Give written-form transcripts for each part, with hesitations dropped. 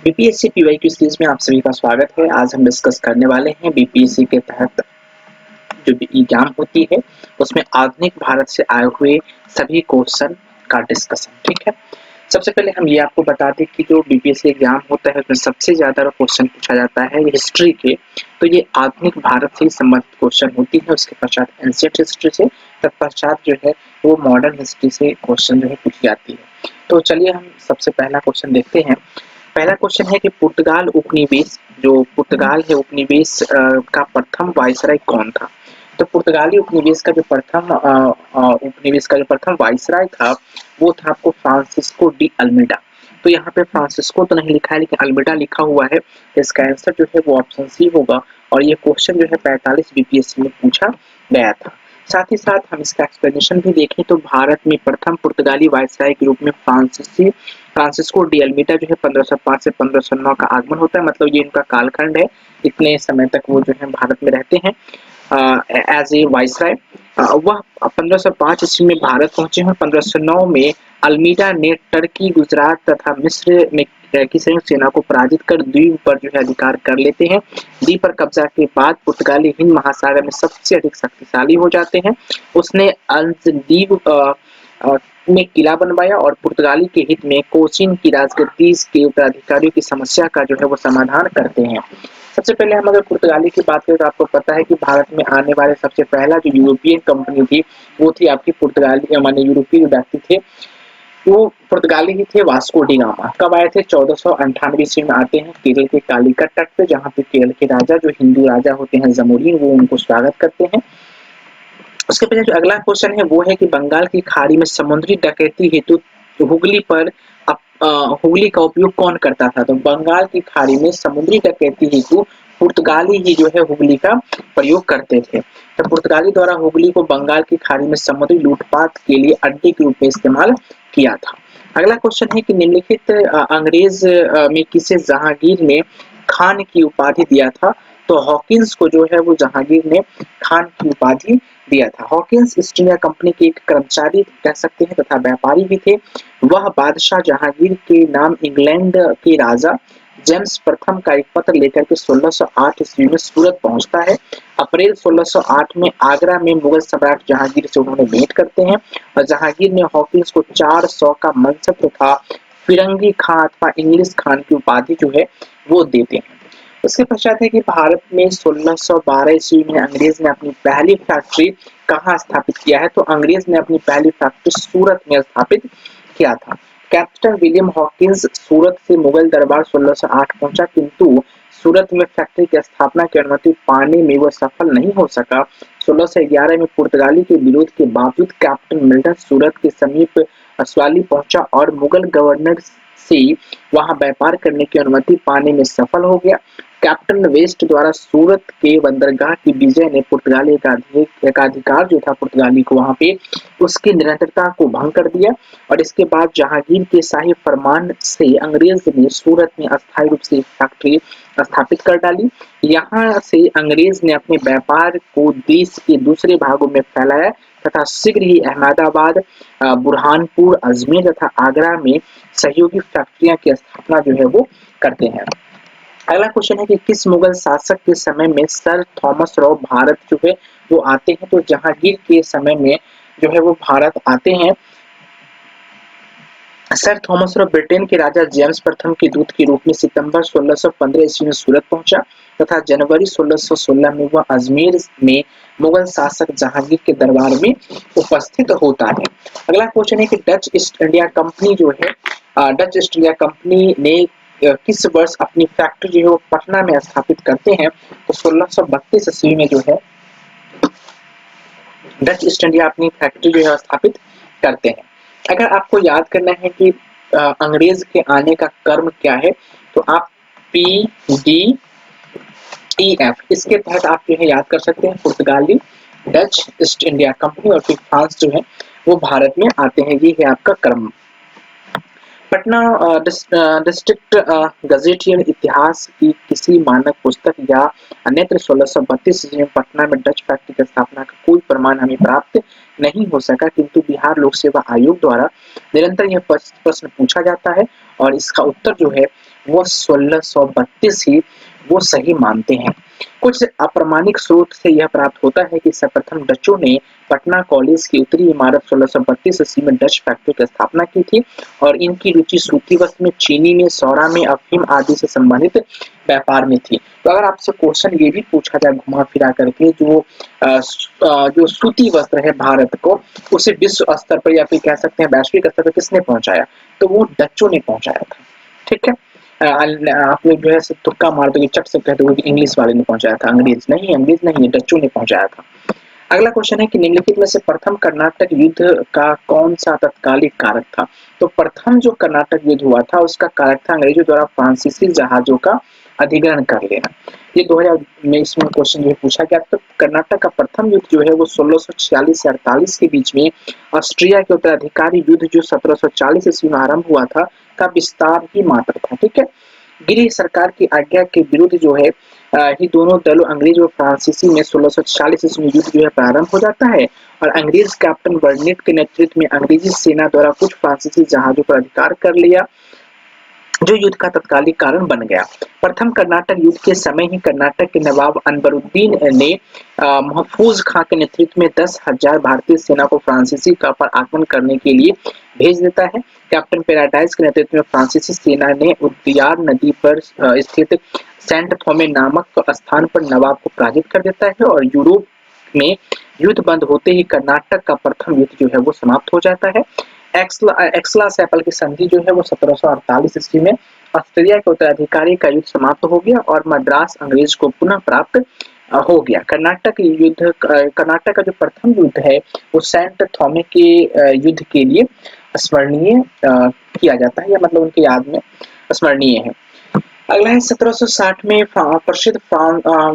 BPSC PYQ series में आप सभी का स्वागत है। आज हम डिस्कस करने वाले हैं बीपीएससी के तहत जो एग्जाम होती है उसमें आधुनिक भारत से आए हुए सभी क्वेश्चन का डिस्कशन। ठीक है, सबसे पहले हम ये आपको बता दें कि जो बीपीएससी एग्जाम होता है उसमें सबसे ज्यादा क्वेश्चन पूछा जाता है हिस्ट्री के, तो ये आधुनिक भारत से संबंधित क्वेश्चन होती है। उसके पश्चात एंशिएंट हिस्ट्री से, तत्पश्चात जो है वो मॉडर्न हिस्ट्री से क्वेश्चन जो है पूछी जाती है। तो चलिए हम सबसे पहला क्वेश्चन देखते हैं। पहला क्वेश्चन है कि पुर्तगाल उपनिवेश, जो पुर्तगाल है उपनिवेश का प्रथम वायसराय कौन था। तो पुर्तगाली उपनिवेश का जो प्रथम उपनिवेश का जो प्रथम वायसराय था वो था आपको फ्रांसिस्को डी अल्मेडा। तो यहाँ पे फ्रांसिस्को तो नहीं लिखा है लेकिन अल्मेडा लिखा हुआ है, तो इसका आंसर जो है वो ऑप्शन सी होगा। और ये क्वेश्चन जो है 45 बीपीएससी में पूछा गया था। साथ ही साथ हम इसका एक्सप्लेनेशन भी देखें तो भारत में प्रथम पुर्तगाली वायसराय के रूप में फ्रांसिस्को डी अल्मेडा जो है 1505 से 1509 का आगमन होता है। मतलब ये इनका कालखंड है, इतने समय तक वो जो है भारत में रहते हैं एज ए वाइसराय। वह 1505 ईस्वी में भारत पहुंचे हैं। 1509 में अल्मीडा ने टर्की, गुजरात तथा मिस्र में की संयुक्त सेना को पराजित कर द्वीप पर जो है अधिकार कर लेते हैं। द्वीप पर कब्जा के बाद पुर्तगाली हिंद महासागर में सबसे अधिक शक्तिशाली हो जाते हैं। उसने द्वीप में किला बनवाया और पुर्तगाली के हित में कोचीन की राजगद्दी के उत्तराधिकारियों की समस्या का जो है वो समाधान करते हैं। सबसे पहले हम अगर पुर्तगाली की बात करें तो आपको पता है कि भारत में आने वाले सबसे पहला जो यूरोपियन कंपनी थी वो थी आपकी पुर्तगाली, माने यूरोपीय व्यक्ति थे वो पुर्तगाली ही थे, वास्को डी गामा। कब आए थे? 1498 ईस्वी में आते हैं केरल के कालिकट तट पे, जहाँ पे केरल के राजा जो हिंदू राजा होते हैं जमोरिन, वो उनको स्वागत करते हैं। उसके पीछे जो अगला क्वेश्चन है वो है कि बंगाल की खाड़ी में समुद्री डकैती हेतु हुगली पर हुगली का उपयोग कौन करता था। तो बंगाल की खाड़ी में समुद्री डकैती हेतु पुर्तगाली ही जो है हुगली का प्रयोग करते थे। तो पुर्तगाली द्वारा हुगली को बंगाल की खाड़ी में समुद्री लूटपाट के लिए अड्डे के रूप में इस्तेमाल किया था। अगला क्वेश्चन है कि निम्नलिखित अंग्रेज में किसे जहांगीर ने खान की उपाधि दिया था। तो हॉकिंस को जो है वो जहांगीर ने खान की उपाधि दिया था। हॉकिंस ईस्ट इंडिया कंपनी के एक कर्मचारी कह सकते हैं तथा व्यापारी भी थे। वह बादशाह जहांगीर के नाम इंग्लैंड के राजा जेम्स प्रथम का एक पत्र लेकर के 1608 ईस्वी में सूरत पहुंचता है। अप्रैल 1608 में आगरा में मुगल सम्राट जहांगीर से उन्होंने भेंट करते हैं और जहांगीर ने हॉकिंस को 400 का मनसब तथा फिरंगी खान अथवा इंग्लिश खान की उपाधि जो है वो देते हैं। उसके पश्चात है कि भारत में 1612 ईस्वी में अंग्रेज ने अपनी पहली फैक्ट्री कहाँ स्थापित किया है। तो अंग्रेज ने अपनी पहली फैक्ट्री सूरत में स्थापित किया था। कैप्टन विलियम हॉकिंस सूरत से मुगल दरबार 1608 पहुंचा, किंतु सूरत में फैक्ट्री की स्थापना की अनुमति पाने में वह सफल नहीं हो सका। 1611 में पुर्तगाली के विरोध के बावजूद कैप्टन मिल्टन सूरत के समीप असवाली पहुंचा और मुगल गवर्नर से वहां व्यापार करने की अनुमति पाने में सफल हो गया। कैप्टन वेस्ट द्वारा सूरत के बंदरगाह की विजय ने पुर्तगाली एकाधिकार जो था पुर्तगाली को वहां पे उसकी निरंतरता को भंग कर दिया। और इसके बाद जहांगीर के शाही फरमान से अंग्रेज ने सूरत में अस्थायी रूप से फैक्ट्री स्थापित कर डाली। यहाँ से अंग्रेज ने अपने व्यापार को देश के दूसरे भागों में फैलाया तथा शीघ्र ही अहमदाबाद, बुरहानपुर, अजमेर तथा आगरा में सहयोगी फैक्ट्रियां की स्थापना जो है वो करते हैं। अगला क्वेश्चन है कि किस मुगल शासक के समय में सर थॉमस रॉ भारत जो है वो आते हैं। तो जहांगीर के समय में जो है वो भारत आते हैं। सर थॉमस रॉ ब्रिटेन के राजा जेम्स प्रथम के दूत के रूप में सितंबर 1615 ईस्वी में सूरत पहुंचा तथा जनवरी 1616 में वह अजमेर में मुगल शासक जहांगीर के दरबार में उपस्थित होता है। अगला क्वेश्चन है कि डच ईस्ट इंडिया कंपनी जो है डच ईस्ट इंडिया कंपनी ने किस वर्ष अपनी फैक्ट्री जो है वो पटना में स्थापित करते हैं। तो 1632 ईस्वी में जो है डच ईस्ट इंडिया अपनी फैक्ट्री जो है स्थापित करते हैं। अगर आपको याद करना है कि अंग्रेज के आने का कर्म क्या है तो आप PDEF इसके तहत आप जो है याद कर सकते हैं। पुर्तगाली, डच ईस्ट इंडिया कंपनी और फिर फ्रांस जो है वो भारत में आते हैं। ये है आपका क्रम। पटना डिस्ट्रिक्ट गजेटियन इतिहास की किसी मानक पुस्तक या अन्यत्र 1632 ईस्वी में पटना में डच फैक्ट्री की स्थापना का कोई प्रमाण हमें प्राप्त नहीं हो सका, किंतु बिहार लोक सेवा आयोग द्वारा निरंतर यह प्रश्न पूछा जाता है और इसका उत्तर जो है वो 1632 ही वो सही मानते हैं। कुछ अप्रामाणिक स्रोत से यह प्राप्त होता है कि सर्वप्रथम डचों ने पटना कॉलेज की उत्तरी इमारत 1632 ईस्वी में डच फैक्ट्री की स्थापना की थी और इनकी रुचि सूती वस्त्र में, चीनी में, सौरा में, अफीम आदि से संबंधित व्यापार में थी। तो अगर आपसे क्वेश्चन ये भी पूछा जाए घुमा फिरा करके, जो सूती वस्त्र है भारत को, उसे विश्व स्तर पर या फिर कह सकते हैं वैश्विक स्तर पर किसने पहुंचाया, तो वो डचों ने पहुंचाया था। ठीक है। आप लोग जो है तुक्का मार दोगे, चट से कह दोगे कि इंग्लिश वाले ने पहुंचाया था, अंग्रेज नहीं, डचों ने पहुंचाया था। अगला क्वेश्चन है कि निम्नलिखित में से प्रथम कर्नाटक युद्ध का कौन सा तत्कालिक कारक था। तो प्रथम जो कर्नाटक युद्ध हुआ था उसका कारक था अंग्रेजों द्वारा फ्रांसीसी जहाजों का अधिग्रहण कर लेना। ये 2000 में इसमें क्वेश्चन जो पूछा गया। तो कर्नाटक का प्रथम युद्ध जो है वो 1646 से 48 के बीच में ऑस्ट्रिया के उत्तराधिकारी युद्ध जो 1740 ईस्वी में आरंभ हुआ था का विस्तार ही मात्र था। ठीक है। गिरिह सरकार की आज्ञा के विरुद्ध जो है ही दोनों दलों अंग्रेज और फ्रांसीसी में 1640 ईस्वी में युद्ध जो है प्रारंभ हो जाता है और अंग्रेज कैप्टन बर्नेट के नेतृत्व में अंग्रेजी सेना द्वारा कुछ फ्रांसीसी जहाजों पर अधिकार कर लिया, जो युद्ध का तत्कालिक कारण बन गया। प्रथम कर्नाटक युद्ध के समय ही कर्नाटक के नवाब अनबरुद्दीन ने महफूज खां के नेतृत्व में 10,000 भारतीय सेना को फ्रांसीसी का पर आक्रमण करने के लिए भेज देता है। कैप्टन पैराडाइज के नेतृत्व में फ्रांसीसी सेना ने उद्यार नदी पर स्थित सेंट थोमे नामक स्थान पर नवाब को पराजित कर देता है और यूरोप में युद्ध बंद होते ही कर्नाटक का प्रथम युद्ध जो है वो समाप्त हो जाता है। एक्सला सैपल की संधि जो है वो 1748 ईस्वी में ऑस्ट्रेलिया के उत्तराधिकारी का युद्ध समाप्त हो गया और मद्रास अंग्रेज को पुनः प्राप्त हो गया। कर्नाटक का जो प्रथम युद्ध है वो सेंट थॉमे के युद्ध के लिए स्मरणीय किया जाता है, या मतलब उनकी याद में स्मरणीय है। अगला है 1760 में प्रसिद्ध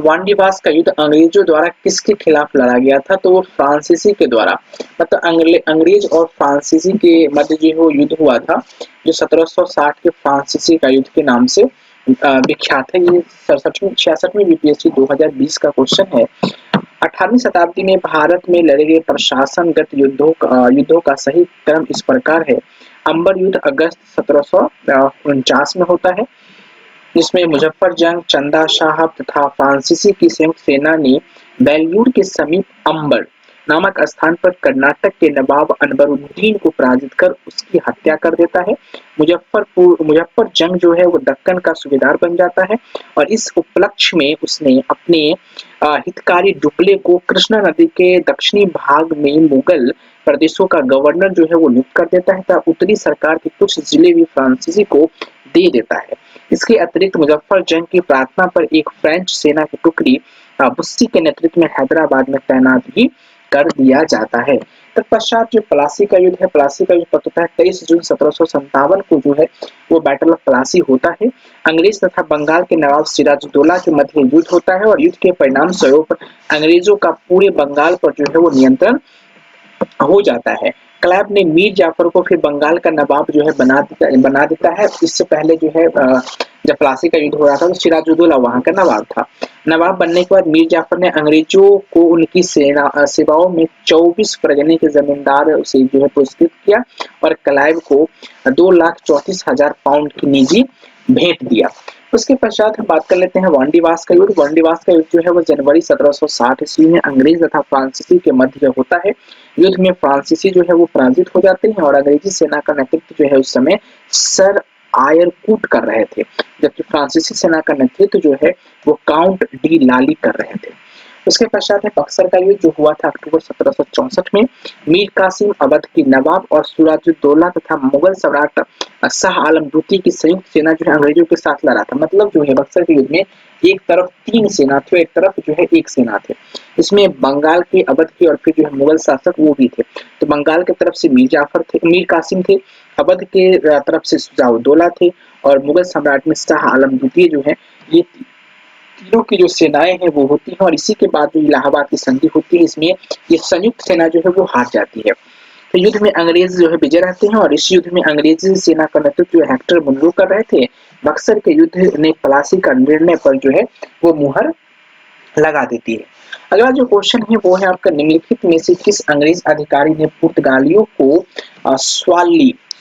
वांडीवास का युद्ध अंग्रेजों द्वारा किसके खिलाफ लड़ा गया था, तो वो फ्रांसीसी के द्वारा, मतलब अंग्रेज और फ्रांसीसी के मध्य जो वो युद्ध हुआ था, जो 1760 के फ्रांसीसी का युद्ध के नाम से विख्यात है। ये 66वीं बीपीएससी 2020 का क्वेश्चन है। 18वीं शताब्दी में भारत में लड़े गए प्रशासनगत युद्धों का सही क्रम इस प्रकार है। अंबर युद्ध अगस्त 1749 में होता है, जिसमें मुजफ्फर जंग, चंदा साहब तथा फ्रांसीसी की संयुक्त सेना ने बेलूर के समीप अंबर नामक स्थान पर कर्नाटक के नवाब अनबरुद्दीन को पराजित कर उसकी हत्या कर देता है। मुजफ्फर जंग जो है वो दक्कन का सूबेदार बन जाता है और इस उपलक्ष्य में उसने अपने हितकारी डुप्ले को कृष्णा नदी के दक्षिणी भाग में मुगल प्रदेशों का गवर्नर जो है वो नियुक्त कर देता है तथा उत्तरी सरकार के कुछ जिले भी फ्रांसीसी को दे देता है। इसके अतिरिक्त मुजफ्फर जंग की प्रार्थना पर एक फ्रेंच सेना की टुकड़ी बुस्सी के नेतृत्व में हैदराबाद में तैनात भी कर दिया जाता है। तत्पश्चात जो प्लासी का युद्ध है, प्लासी का युद्ध होता है 23 जून 1757 को जो है वो बैटल ऑफ प्लासी होता है। अंग्रेज तथा बंगाल के नवाब सिराजुद्दौला के मध्य युद्ध होता है और युद्ध के परिणाम स्वरूप अंग्रेजों का पूरे बंगाल पर जो है वो नियंत्रण हो जाता है। क्लैब ने मीर जाफर को फिर बंगाल का नवाब जो है बना देता है। इससे पहले जो है जब प्लासी का युद्ध हो रहा था तो सिराजुद्दौला वहां का नवाब था। नवाब बनने के बाद मीर जाफर ने अंग्रेजों को उनकी सेवाओं में 24 प्रजनी के जमींदार से जो है पुरस्कृत किया और क्लाइव को 2,34,000 पाउंड की निजी भेंट दिया। उसके पश्चात हम बात कर लेते हैं वांडीवास का युद्ध। वांडीवास का युद्ध जो है वो जनवरी 1760 ईस्वी में अंग्रेज तथा फ्रांसीसी के मध्य होता है। युद्ध में फ्रांसीसी जो है वो पराजित हो जाते हैं और अंग्रेजी सेना का नेतृत्व जो है उस समय सर आयरकूट कर रहे थे, जबकि फ्रांसीसी सेना का नेतृत्व जो है वो काउंट डी लाली कर रहे थे। उसके पश्चात है बक्सर का युद्ध जो हुआ था अक्टूबर 1764 में। मीर कासिम अवध की नवाब और सिराजुद्दौला तथा मुगल सम्राट शाह आलम द्वितीय की संयुक्त सेना जो है अंग्रेजों के साथ लड़ा था। मतलब जो है बक्सर के युद्ध में एक तरफ 3 सेना थे, एक तरफ जो है एक सेना थे। इसमें बंगाल के, अवध के और फिर जो है मुगल शासक वो भी थे। तो बंगाल की तरफ से मीर कासिम थे, अवध के तरफ से सिराजुद्दौला थे और मुगल सम्राट में शाह आलम द्वितीय जो है, ये तीनों की जो सेनाएं हैं वो होती हैं और इसी के बाद जो इलाहाबाद की संधि होती है इसमें ये संयुक्त सेना जो है वो हार जाती है। तो युद्ध में अंग्रेज जो है विजय रहते हैं और इस युद्ध में अंग्रेजी सेना का नेतृत्व जो हेक्टर मुनरो कर रहे थे। बक्सर के युद्ध ने प्लासी का निर्णय पर जो है वो मुहर लगा देती है। अगला जो क्वेश्चन है वो है आपका निम्नलिखित में से किस अंग्रेज अधिकारी ने पुर्तगालियों को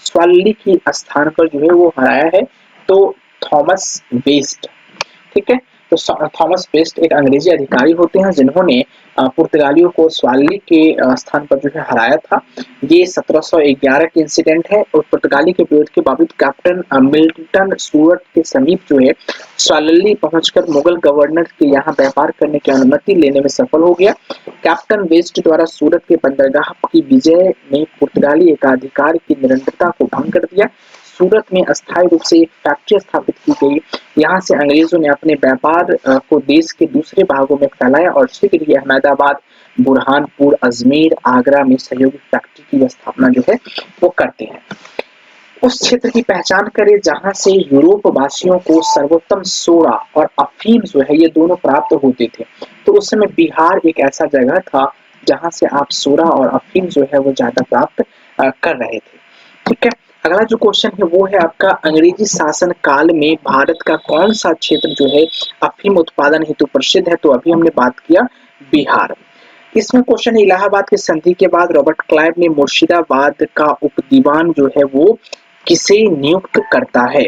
स्वाल्ली की स्थान पर जो है वो हराया है, तो थॉमस वेस्ट। ठीक है, तो थॉमस वेस्ट एक अंग्रेजी अधिकारी होते हैं जिन्होंने पुर्तगालियों को स्वाल्ली के स्थान पर जो है हराया था। ये 1711 की इंसिडेंट है और पुर्तगाली के विरोध के बावजूद कैप्टन मिल्टन सूरत के समीप जो है स्वाल्ली पहुंचकर मुगल गवर्नर के यहाँ व्यापार करने की अनुमति लेने में सफल हो गया। कैप्टन वेस्ट द्वारा सूरत के बंदरगाह की विजय ने पुर्तगाली एकाधिकार की निरंतरता को भंग कर दिया। सूरत में अस्थायी रूप से एक फैक्ट्री स्थापित की गई। यहाँ से अंग्रेजों ने अपने व्यापार को देश के दूसरे भागों में फैलाया और शीघ्र ही अहमदाबाद, बुरहानपुर, अजमेर, आगरा में सहयोगी फैक्ट्री की स्थापना जो है वो करते हैं। उस क्षेत्र की पहचान करें जहां से यूरोप वासियों को सर्वोत्तम सोडा और अफीम जो है ये दोनों प्राप्त होते थे। तो उस समय बिहार एक ऐसा जगह था जहां से आप सोडा और अफीम जो है वो ज्यादा प्राप्त कर रहे थे। ठीक है, अगला जो क्वेश्चन है वो है आपका, अंग्रेजी शासन काल में भारत का कौन सा क्षेत्र जो है अफीम उत्पादन हेतु प्रसिद्ध है? तो अभी हमने बात किया बिहार। इसमें क्वेश्चन है, इलाहाबाद की संधि के बाद रॉबर्ट क्लाइव ने मुर्शिदाबाद का उपदीवान जो है वो किसे नियुक्त करता है?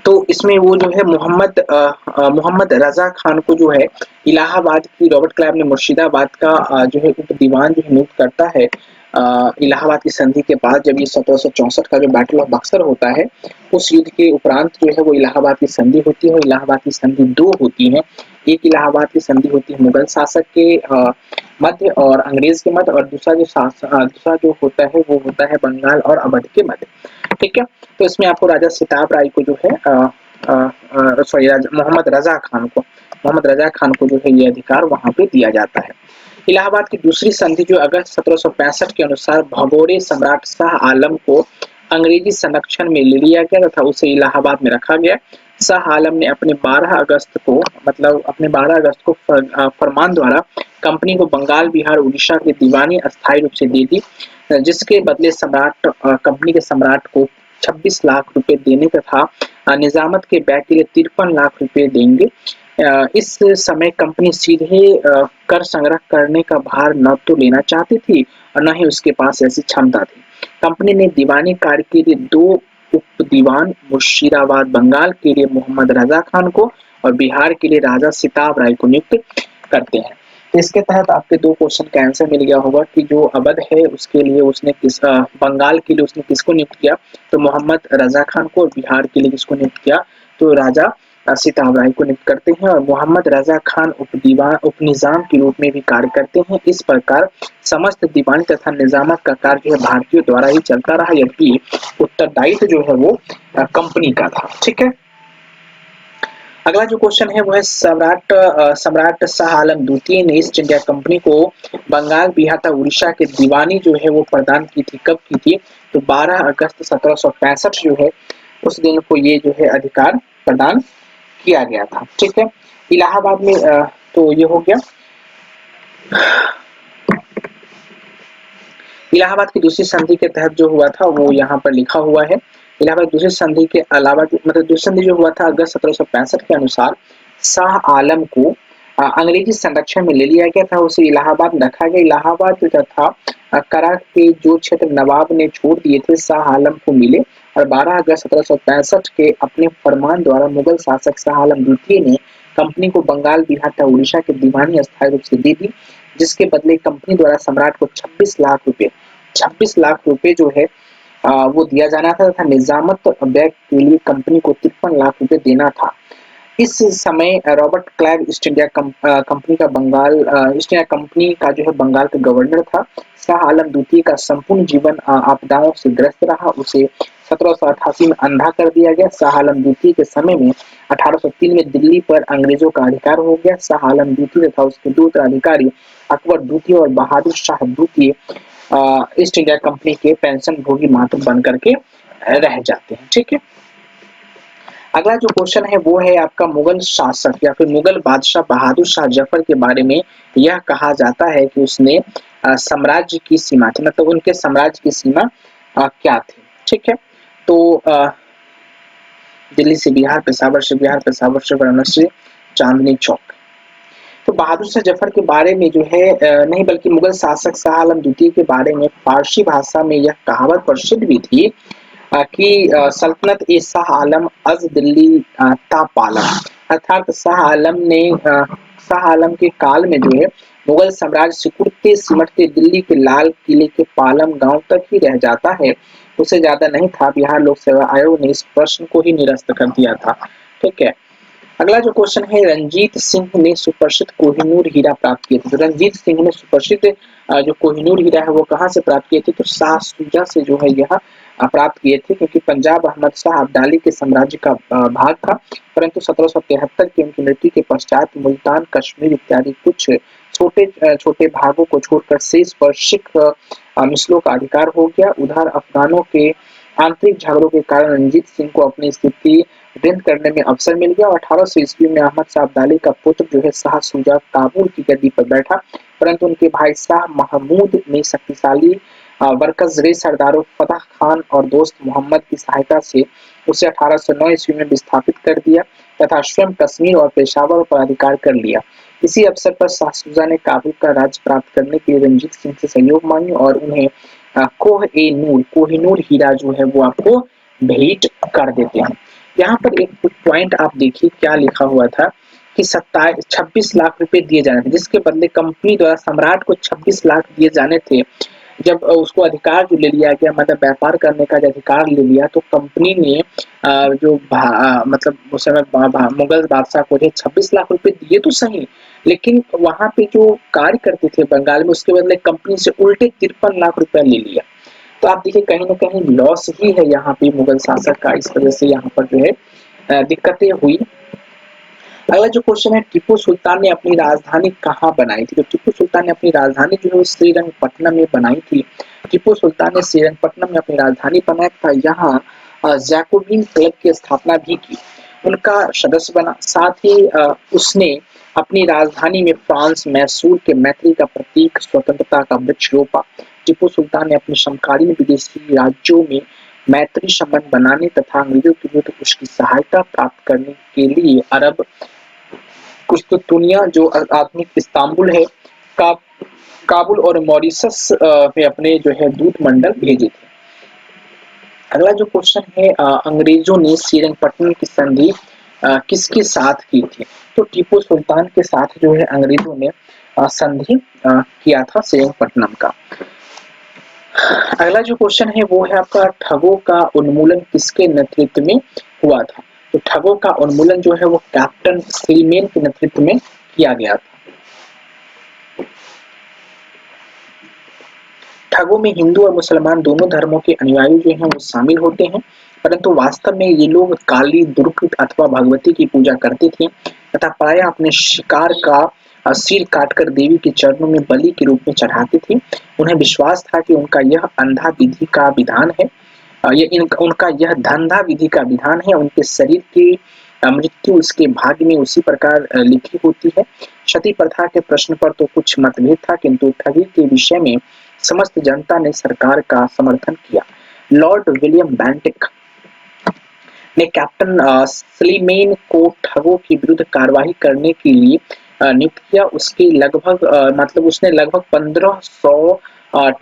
तो इसमें वो जो है मोहम्मद रजा खान को जो है इलाहाबाद की रॉबर्ट क्लाइव ने मुर्शिदाबाद का जो है उप दीवान जो नियुक्त करता है। इलाहाबाद की संधि के बाद जब ये 1764 का जो बैटल ऑफ बक्सर होता है, उस युद्ध के उपरांत जो है वो इलाहाबाद की संधि होती है। और इलाहाबाद की संधि दो होती है, एक इलाहाबाद की संधि होती है मुगल शासक के मध्य और अंग्रेज के मध्य, और दूसरा जो होता है वो होता है बंगाल और अवध के मध्य। ठीक है, तो इसमें आपको राजा सिताब राय को जो है सॉरी मोहम्मद रजा खान को जो है ये अधिकार वहां पे दिया जाता है। इलाहाबाद की दूसरी संधि जो अगस्त 1765 के अनुसार भगोड़े सम्राट शाह आलम को अंग्रेजी संरक्षण में ले लिया गया तथा उसे इलाहाबाद में रखा गया। शाह आलम ने अपने 12 अगस्त को फरमान द्वारा कंपनी को बंगाल, बिहार, उड़ीसा की दीवानी अस्थायी रूप से दे दी, जिसके बदले कंपनी के सम्राट को 26 लाख रुपए देने तथा निजामत के बैग के लिए 53 लाख रुपए देंगे। इस समय कंपनी सीधे कर संग्रह करने का भार न तो लेना चाहती थी और न ही उसके पास ऐसी क्षमता थी। कंपनी ने दीवानी कार्य के लिए 2 उप दीवान मुर्शिदाबाद बंगाल के लिए मोहम्मद रजा खान को और बिहार के लिए राजा सिताब राय को नियुक्त करते हैं। इसके तहत आपके 2 क्वेश्चन का आंसर मिल गया होगा कि जो अवध है उसके लिए उसने बंगाल के लिए उसने किसको नियुक्त किया? तो मोहम्मद रजा खान को, और बिहार के लिए किसको नियुक्त किया? तो राजा सिताब राय को नियुक्त करते हैं। और मोहम्मद रजा खान उपनिजाम के रूप में भी कार्य करते हैं। इस प्रकार समस्त दीवानी तथा निजामत का कार्य जो है भारतीयों द्वारा ही चलता रहा, जबकि उत्तरदायित्व जो है वो कंपनी का था। ठीक है, अगला जो क्वेश्चन है वो है, सम्राट शाह आलम द्वितीय ने ईस्ट इंडिया कंपनी को बंगाल, बिहार तथा उड़ीसा के दीवानी जो है वो प्रदान की थी। कब की थी? तो 12 अगस्त 1765 जो है उस दिन को ये जो है अधिकार प्रदान किया गया था। ठीक है, इलाहाबाद में तो ये हो गया। इलाहाबाद की दूसरी संधि के तहत जो हुआ था वो यहाँ पर लिखा हुआ है। इलाहाबाद दूसरी संधि के अलावा मतलब दूसरी संधि जो हुआ था अगस्त 1765 के अनुसार शाह आलम को अंग्रेजी संरक्षण में ले लिया गया था, उसे इलाहाबाद में रखा गया। इलाहाबाद तथा करा के जो क्षेत्र नवाब ने छोड़ दिए थे शाह आलम को मिले, और 12 अगस्त 1765 के अपने फरमान द्वारा मुगल शासक शाह आलम द्वितीय ने कंपनी को बंगाल, बिहार तथा उड़ीसा के दीवानी अस्थायी रूप से दे दी, जिसके बदले कंपनी द्वारा सम्राट को 26 लाख रुपए जो है वो दिया जाना था तथा निजामत बैग के लिए कंपनी को 53 लाख रुपए देना था। इस समय Robert Clive east India company का जो है बंगाल का गवर्नर था। शाह आलम द्वितीय का संपूर्ण जीवन आपदाओं से ग्रस्त रहा। उसे 1788 में अंधा कर दिया गया। शाह आलम द्वितीय के समय में 1803 में दिल्ली पर अंग्रेजों का अधिकार हो गया। शाह आलम द्वितीय तथा उसके 2 उत्तराधिकारी अकबर द्वितीय और बहादुर शाह द्वितीय ईस्ट इंडिया कंपनी के पेंशन भोगी मात्र बन करके रह जाते हैं। ठीक है, अगला जो क्वेश्चन है वो है आपका, मुगल शासक या फिर मुगल बादशाह बहादुर शाह जफर के बारे में यह कहा जाता है कि उसने साम्राज्य की सीमा थी, मतलब उनके साम्राज्य की सीमा क्या थी? ठीक है, तो दिल्ली से बिहार, पेशावर से वाराणसी, चांदनी चौक। तो बहादुर शाह जफर के बारे में जो है नहीं बल्कि मुगल शासक शाह आलम द्वितीय के बारे में फारसी भाषा में यह कहावत प्रसिद्ध भी थी कि सल्तनत ए शाह आलम अज दिल्ली ता पालम, अर्थात शाह आलम के काल में जो है मुगल साम्राज्य सिकुड़ते सिमटते दिल्ली के लाल किले के पालम गांव तक ही रह जाता है, उससे ज्यादा नहीं था। बिहार लोक सेवा आयोग ने इस प्रश्न को ही निरस्त कर दिया था। ठीक है, अगला जो क्वेश्चन है, रंजीत सिंह ने सुप्रसिद्ध कोहिनूर हीरा प्राप्त किए थे। तो रंजीत सिंह ने सुप्रसिद्ध जो कोहिनूर हीरा है वो कहाँ से प्राप्त किए थे? तो शाह शुजा से जो है यह प्राप्त किए थे, क्योंकि पंजाब अहमद शाह अब्दाली के साम्राज्य का भाग था, परंतु 1773 की उनकी मृत्यु के पश्चात मुल्तान, कश्मीर इत्यादि कुछ छोटे छोटे भागों को छोड़कर शेष पर सिख मिसलों का अधिकार हो गया। उधर अफगानों के आंतरिक झगड़ों के कारण रंजीत सिंह को अपनी स्थिति वृद्ध करने में अवसर मिल गया और 1800 ईस्वी में अहमद शाह अब्दाली का पुत्र जो है शाह शुजा काबुल की गद्दी पर बैठा, परंतु उनके भाई शाह महमूद ने शक्तिशाली बरकज़रे सरदारों फतह खान और दोस्त मोहम्मद की सहायता से उसे 1809 ईस्वी में विस्थापित कर दिया तथा स्वयं कश्मीर और पेशावर पर अधिकार कर लिया। इसी अवसर पर शाह शुजा ने काबुल का राज्य प्राप्त करने के लिए रंजीत सिंह से सहयोग मांगी और उन्हें कोहिनूर हीरा जो है वो आपको भेंट कर देते हैं। यहाँ पर एक पॉइंट आप देखिए क्या लिखा हुआ था कि 26 लाख रुपए दिए जाने थे, जिसके बदले कंपनी द्वारा सम्राट को 26 लाख दिए जाने थे। जब उसको अधिकार जो ले लिया गया, मतलब व्यापार करने का जो अधिकार ले लिया, तो कंपनी ने मतलब उस समय मुगल बादशाह को 26 लाख रुपए दिए तो सही, लेकिन वहां पे जो कार्य करते थे बंगाल में, उसके बदले कंपनी से उल्टे 53 लाख रुपया ले लिया। तो आप देखिए कहीं ना कहीं लॉस ही है यहाँ पे मुगल शासक का, इस वजह से यहाँ पर जो है दिक्कतें हुई। अगला जो क्वेश्चन है, टीपू सुल्तान ने अपनी राजधानी कहाँ बनाई थी? तो टीपू सुल्तान ने अपनी राजधानी जो है श्रीरंगपट्टनम में बनाई थी। टीपू सुल्तान ने श्रीरंगपट्टनम में अपनी राजधानी बनाया था, यहाँ जैकोबिन क्लब की स्थापना भी की, उनका सदस्य बना। साथ ही उसने अपनी राजधानी में फ्रांस मैसूर के मैत्री का प्रतीक स्वतंत्रता का वृक्ष रोपा। टीपू सुल्तान ने अपने समकालीन विदेशी राज्यों में मैत्री संबंध बनाने तथा अंग्रेजों के विरुद्ध उसकी सहायता प्राप्त करने के लिए अरब कुस्तुतुनिया जो आधुनिक इस्तांबुल है, काबुल और मॉरिशस में अपने जो है दूत मंडल भेजे थे। अगला जो क्वेश्चन है, अंग्रेजों ने श्रीरंगपट्टनम की संधि किसके साथ की थी? तो टीपू सुल्तान के साथ जो है अंग्रेजों ने संधि किया था श्रीरंगपट्टनम का। अगला जो क्वेश्चन है वो है आपका, ठगों का उन्मूलन किसके नेतृत्व में हुआ था? तो ठगों का उन्मूलन जो है वो कैप्टन स्लीमेन के नेतृत्व में किया गया था। ठगों में हिंदू और मुसलमान दोनों धर्मों के अनुयायी जो हैं वो शामिल होते हैं, परंतु वास्तव में ये लोग काली, दुर्ग अथवा भगवती की पूजा करते थे तथा प्रायः अपने शिकार का सिर काटकर देवी के चरणों में बलि के रूप में चढ़ाते थे। उन्हें विश्वास था कि उनका यह अंधा विधि का विधान है, उनका यह धंधा विधि का विधान है। उनके शरीर की मृत्यु उसके भाग्य में उसी प्रकार लिखी होती है। सती प्रथा के प्रश्न पर तो कुछ मतभेद था, किंतु ठगी के विषय में समस्त जनता ने सरकार का समर्थन किया। लॉर्ड विलियम बेंटिक ने कैप्टन स्लीमेन को ठगों के विरुद्ध कार्रवाई करने के लिए नियुक्त किया। उसके लगभग मतलब उसने लगभग 1500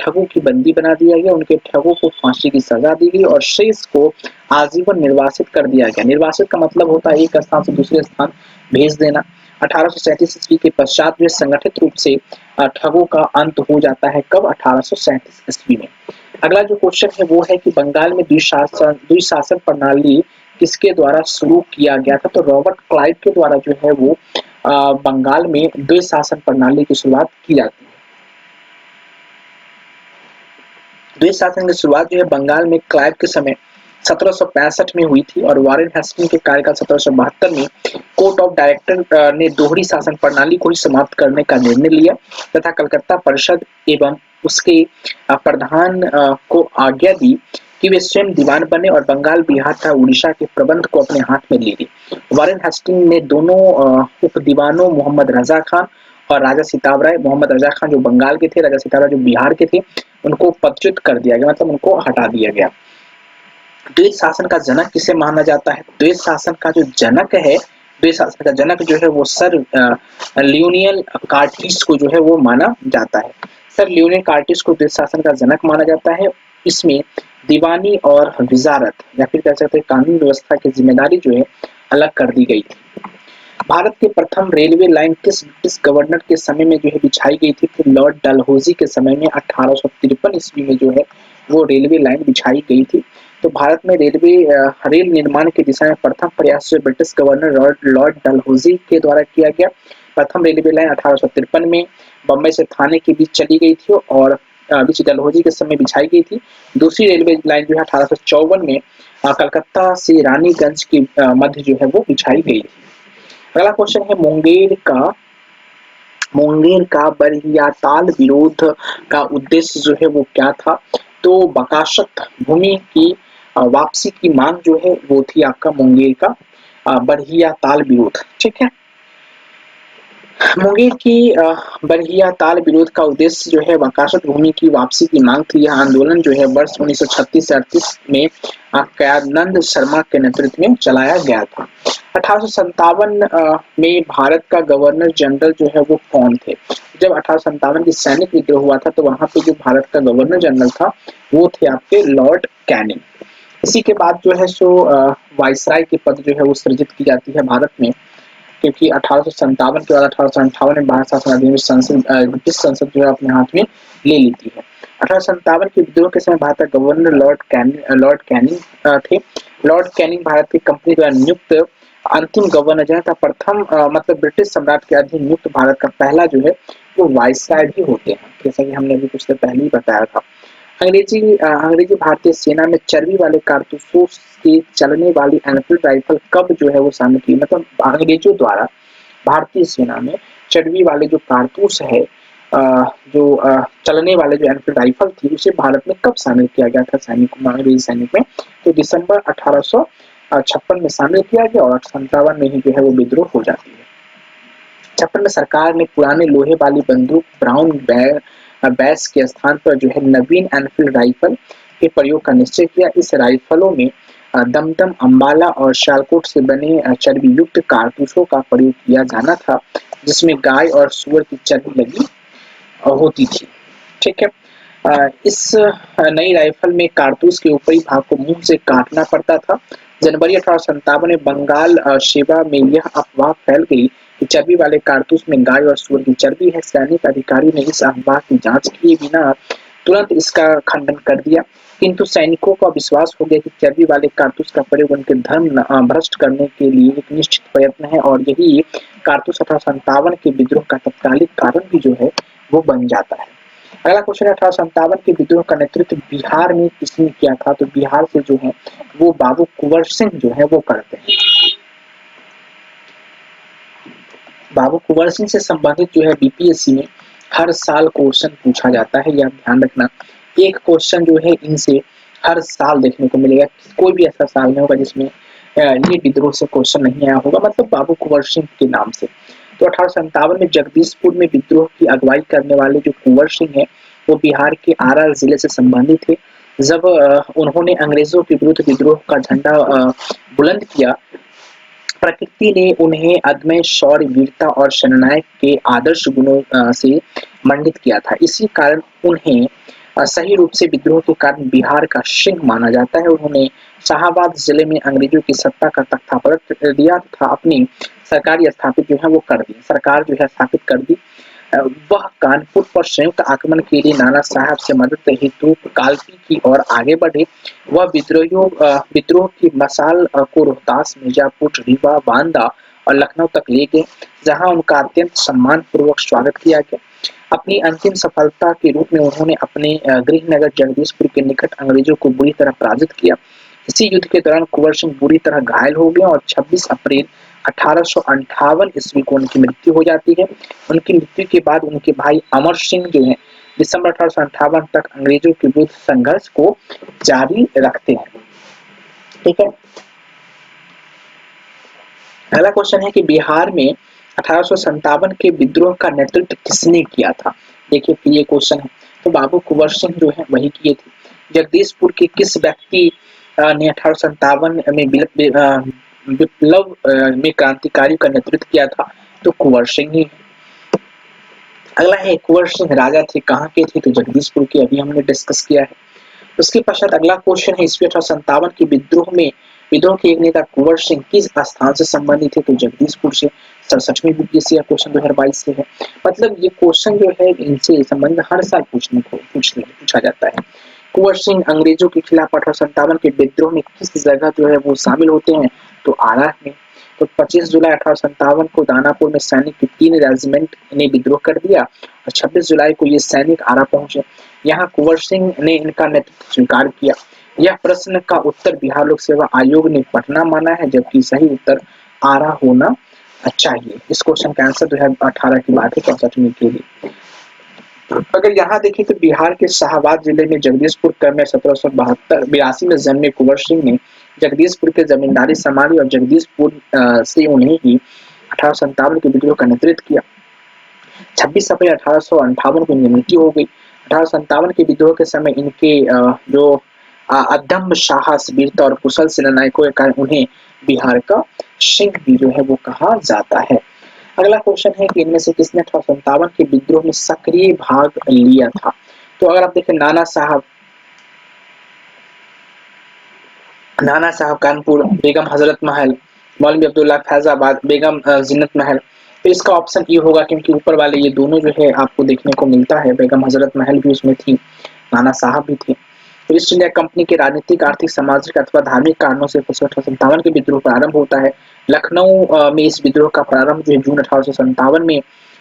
ठगों की बंदी बना दिया गया। उनके ठगों को फांसी की सजा दी गई और शेष को आजीवन निर्वासित कर दिया गया। निर्वासित का मतलब होता है एक स्थान से दूसरे स्थान भेज देना। 1837 ईस्वी के पश्चात वे संगठित रूप से ठगों का अंत हो जाता है। कब? 1837 ईस्वी में। अगला जो क्वेश्चन है वो है कि बंगाल में द्विशासन प्रणाली किसके द्वारा शुरू किया गया था? तो रॉबर्ट क्लाइव के द्वारा जो है वो बंगाल में द्विशासन प्रणाली की शुरुआत की जाती है। द्विशासन की शुरुआत जो है बंगाल में क्लाइव के समय 1765 में हुई थी और वारेन हेस्टिंग के कार्यकाल 1772 में कोर्ट ऑफ डायरेक्टर ने दोहरी शासन प्रणाली को ही समाप्त करने का निर्णय लिया तथा कलकत्ता परिषद एवं उसके प्रधान को आज्ञा दी कि वे स्वयं दीवान बने और बंगाल, बिहार तथा उड़ीसा के प्रबंध को अपने हाथ में ले ली। वारेन हेस्टिंग ने दोनों उप दीवानों मोहम्मद रजा खान और राजा सिताब राय, मोहम्मद रजा खान जो बंगाल के थे, राजा सिताब राय जो बिहार के थे, उनको पदच्युत कर दिया गया, मतलब उनको हटा दिया गया। द्वैत शासन का जनक किसे माना जाता है? द्वैत शासन का जो जनक है देश शासन का जनक जो है वो सर लियोनियल कार्टिस को जो है वो माना जाता है। सर लियोनियल कार्टिस को देश शासन का जनक माना जाता है। इसमें दीवानी और वजारत या फिर कह सकते हैं कानून व्यवस्था की जिम्मेदारी जो है अलग कर दी गई थी। भारत की प्रथम रेलवे लाइन किस ब्रिटिश गवर्नर के समय में जो है बिछाई गई थी? तो लॉर्ड डलहौजी के समय में 1853 ईस्वी में जो है वो रेलवे लाइन बिछाई गई थी। तो भारत में रेल निर्माण की दिशा में प्रथम प्रयास जो ब्रिटिश गवर्नर लॉर्ड डलहौजी के द्वारा किया गया। प्रथम रेलवे लाइन 1853 में बम्बई से थाने के बीच चली गई थी और बीच डलहौजी के समय बिछाई गई थी। दूसरी रेलवे लाइन जो है 1854 में कलकत्ता से रानीगंज के मध्य जो है वो बिछाई गई थी। अगला क्वेश्चन है मुंगेर का बरहियाताल विरोध का उद्देश्य जो है वो क्या था? तो बकासत भूमि की वापसी की मांग जो है वो थी आपका मुंगेर का बरहियाताल विरोध। ठीक है, मुंगेर की बरहियाताल विरोध का उद्देश्य जो है वकासत भूमि की वापसी की मांग थी। यह आंदोलन जो है वर्ष 1936 से 38 में कयानंद शर्मा के नेतृत्व में चलाया गया था। 1857 में भारत का गवर्नर जनरल जो है वो कौन थे? जब 1857 की सैनिक विद्रोह हुआ था तो वहां पे जो भारत का गवर्नर जनरल था वो थे आपके लॉर्ड कैनिंग। इसी के बाद जो है सो वायसराय की पद जो है वो सृजित की जाती है भारत में, क्योंकि 1857 के बाद 1858 में भारत शासन अधिनियम ब्रिटिश संसद जो है अपने हाथ में ले लेती है। 1857 के विद्रोह के समय भारत का गवर्नर लॉर्ड कैनिंग थे। लॉर्ड कैनिंग भारत की कंपनी द्वारा नियुक्त अंतिम गवर्नर जनरल था। प्रथम मतलब ब्रिटिश सम्राट के अधीन नियुक्त भारत का पहला जो है वो वायसराय भी होते हैं, जैसा कि हमने अभी कुछ देर पहले ही बताया था। अंग्रेजी भारतीय सेना में चर्बी वाले कारतूसों से चलने वाली एनफील्ड राइफल कब जो है वो शामिल की? मतलब अंग्रेजों द्वारा भारतीय सेना में चर्बी वाले जो कारतूस है चलने वाले जो एनफील्ड राइफल थी उसे भारत में कब शामिल किया गया था अंग्रेजी सैनिक में? तो दिसंबर 1856 में शामिल किया गया और 57 में ही जो है वो विद्रोह हो जाती है। 56 में सरकार ने पुराने लोहे वाली बंदूक ब्राउन बैस के स्थान पर जो है नवीन एनफील्ड राइफल के प्रयोग का निश्चय किया। इस राइफलों में दमदम, अंबाला और शालकोट से बने चर्बी युक्त कारतूसों का प्रयोग किया जाना था, जिसमें गाय और सूअर की चर्बी लगी होती थी। ठीक है, इस नई राइफल में कारतूस के ऊपरी भाग को मुंह से काटना पड़ता था। जनवरी 1857 में बंगाल शिवा में यह अफवाह फैल गई कि चर्बी वाले कारतूस में गाय और सूअर की चर्बी है। सैनिक अधिकारी ने इस अफवाह की जांच किए बिना तुरंत इसका खंडन कर दिया, किंतु सैनिकों का विश्वास हो गया कि चर्बी वाले कारतूस का प्रयोग उनके धर्म भ्रष्ट करने के लिए एक निश्चित प्रयत्न है और यही कारतूस 1857 के विद्रोह का तत्कालिक कारण भी जो है वो बन जाता है। अगला क्वेश्चन है 1857 के विद्रोह का नेतृत्व बिहार में किसने किया था? तो बिहार से जो है वो बाबू कुंवर सिंह जो है वो करते हैं। बाबू कुंवर सिंह से संबंधित जो है बीपीएससी में हर साल क्वेश्चन पूछा जाता है, यह ध्यान रखना। एक क्वेश्चन जो है इनसे हर साल देखने को मिलेगा, कोई भी ऐसा साल नहीं होगा जिसमें ये विद्रोह से क्वेश्चन नहीं आया होगा, मतलब बाबू कुंवर सिंह के नाम से। तो 1857 में जगदीशपुर में विद्रोह की अगुवाई करने वाले जो कुंवर सिंह है वो बिहार के आरा जिले से संबंधित थे। जब उन्होंने अंग्रेजों के विरुद्ध विद्रोह का झंडा बुलंद किया, प्रकृति ने उन्हें अदम्य शौर्य, वीरता और जननायक के आदर्श गुणों से मंडित किया था। इसी कारण उन्हें सही रूप से विद्रोह के कारण बिहार का सिंह माना जाता है। उन्होंने शाहाबाद जिले में अंग्रेजों की सत्ता का तख्तापलट दिया तथा अपनी सरकार स्थापित जो है वो कर दी, सरकार जो है स्थापित कर दी। वह कानपुर पर संयुक्त आक्रमण के लिए नाना साहब से मदद हेतु कालपी की ओर आगे बढ़े। वह विद्रोह की मशाल को रोहतास, मिर्जापुर, रीवा, बांदा और लखनऊ तक ले गए, जहां उनका अत्यंत सम्मान पूर्वक स्वागत किया गया। अपनी अंतिम सफलता के रूप में उन्होंने अपने गृहनगर जगदीशपुर के निकट अंग्रेजों को बुरी तरह पराजित किया। इसी युद्ध के दौरान कुंवर सिंह बुरी तरह घायल हो गए और 26 अप्रैल 1858 ईस्वी को उनकी मृत्यु हो जाती है। उनकी मृत्यु के बाद उनके भाई अमर सिंह जो है दिसंबर 1858 तक अंग्रेजों के विरुद्ध संघर्ष को जारी रखते हैं। ठीक है, अगला क्वेश्चन है कि बिहार में 1857 के विद्रोह का नेतृत्व किसने किया था? देखिए ये क्वेश्चन है, तो बाबू कुंवर सिंह जो है वही किए थे। जगदीशपुर के किस व्यक्ति ने 1857 में विप्लव में क्रांतिकारियों का नेतृत्व किया था, तो कुंवर सिंह ही। अगला है कुंवर सिंह राजा थे, कहाँ के थे, तो जगदीशपुर के, अभी हमने डिस्कस किया है। उसके पश्चात अगला क्वेश्चन है, ईस्वी 1857 के विद्रोह के एक नेता कुंवर सिंह किस स्थान से संबंधित है, तो जगदीशपुर से। 67वीं यूपीएससी का क्वेश्चन 2022 से है। मतलब ये क्वेश्चन जो है इनसे संबंधित हर साल पूछा जाता है। कुंवर सिंह अंग्रेजों के खिलाफ 1857 के विद्रोह में किस जगह जो है वो शामिल होते हैं, तो आरा में। तो 25 जुलाई 1857 को दानापुर में सैनिक के 3 रेजिमेंट ने विद्रोह कर दिया और 26 जुलाई को ये सैनिक आरा पहुंचे। यहाँ कुंवर सिंह ने इनका नेतृत्व स्वीकार किया। यह प्रश्न का उत्तर बिहार लोक सेवा आयोग ने पटना माना है, जबकि सही उत्तर आरा होना चाहिए। इस क्वेश्चन का आंसर 2018 की बात है, 64वीं के लिए। अगर यहाँ देखें तो बिहार के शाहाबाद जिले में जगदीशपुर में 1782 में जन्मे कुंवर सिंह ने जगदीशपुर के जमींदारी संभाली और जगदीशपुर से उन्हें ही 1857 के विद्रोह का नेतृत्व किया। 26 अप्रैल 1858 को इनकी मृत्यु हो गई। 1857 के विद्रोह के समय इनके जो अदम्य साहस, वीरता और कुशल सेनानायकों के कारण उन्हें बिहार का सिंह भी जो है वो कहा जाता है। अगला क्वेश्चन है कि इनमें से किसने 1857 के विद्रोह में सक्रिय भाग लिया था, तो अगर आप देखें नाना साहब कानपुर, बेगम हजरत महल, मौलवी अब्दुल्ला फैजाबाद, बेगम जीनत महल। तो इसका ऑप्शन ये होगा, क्योंकि ऊपर वाले ये दोनों जो है आपको देखने को मिलता है। बेगम हजरत महल भी उसमें थी, नाना साहब भी थे। तो ईस्ट इंडिया कंपनी के राजनीतिक, आर्थिक, सामाजिक अथवा धार्मिक कारणों से 1857 के विद्रोह प्रारंभ होता है। लखनऊ में इस विद्रोह का प्रारंभ जो है जून 1857 में,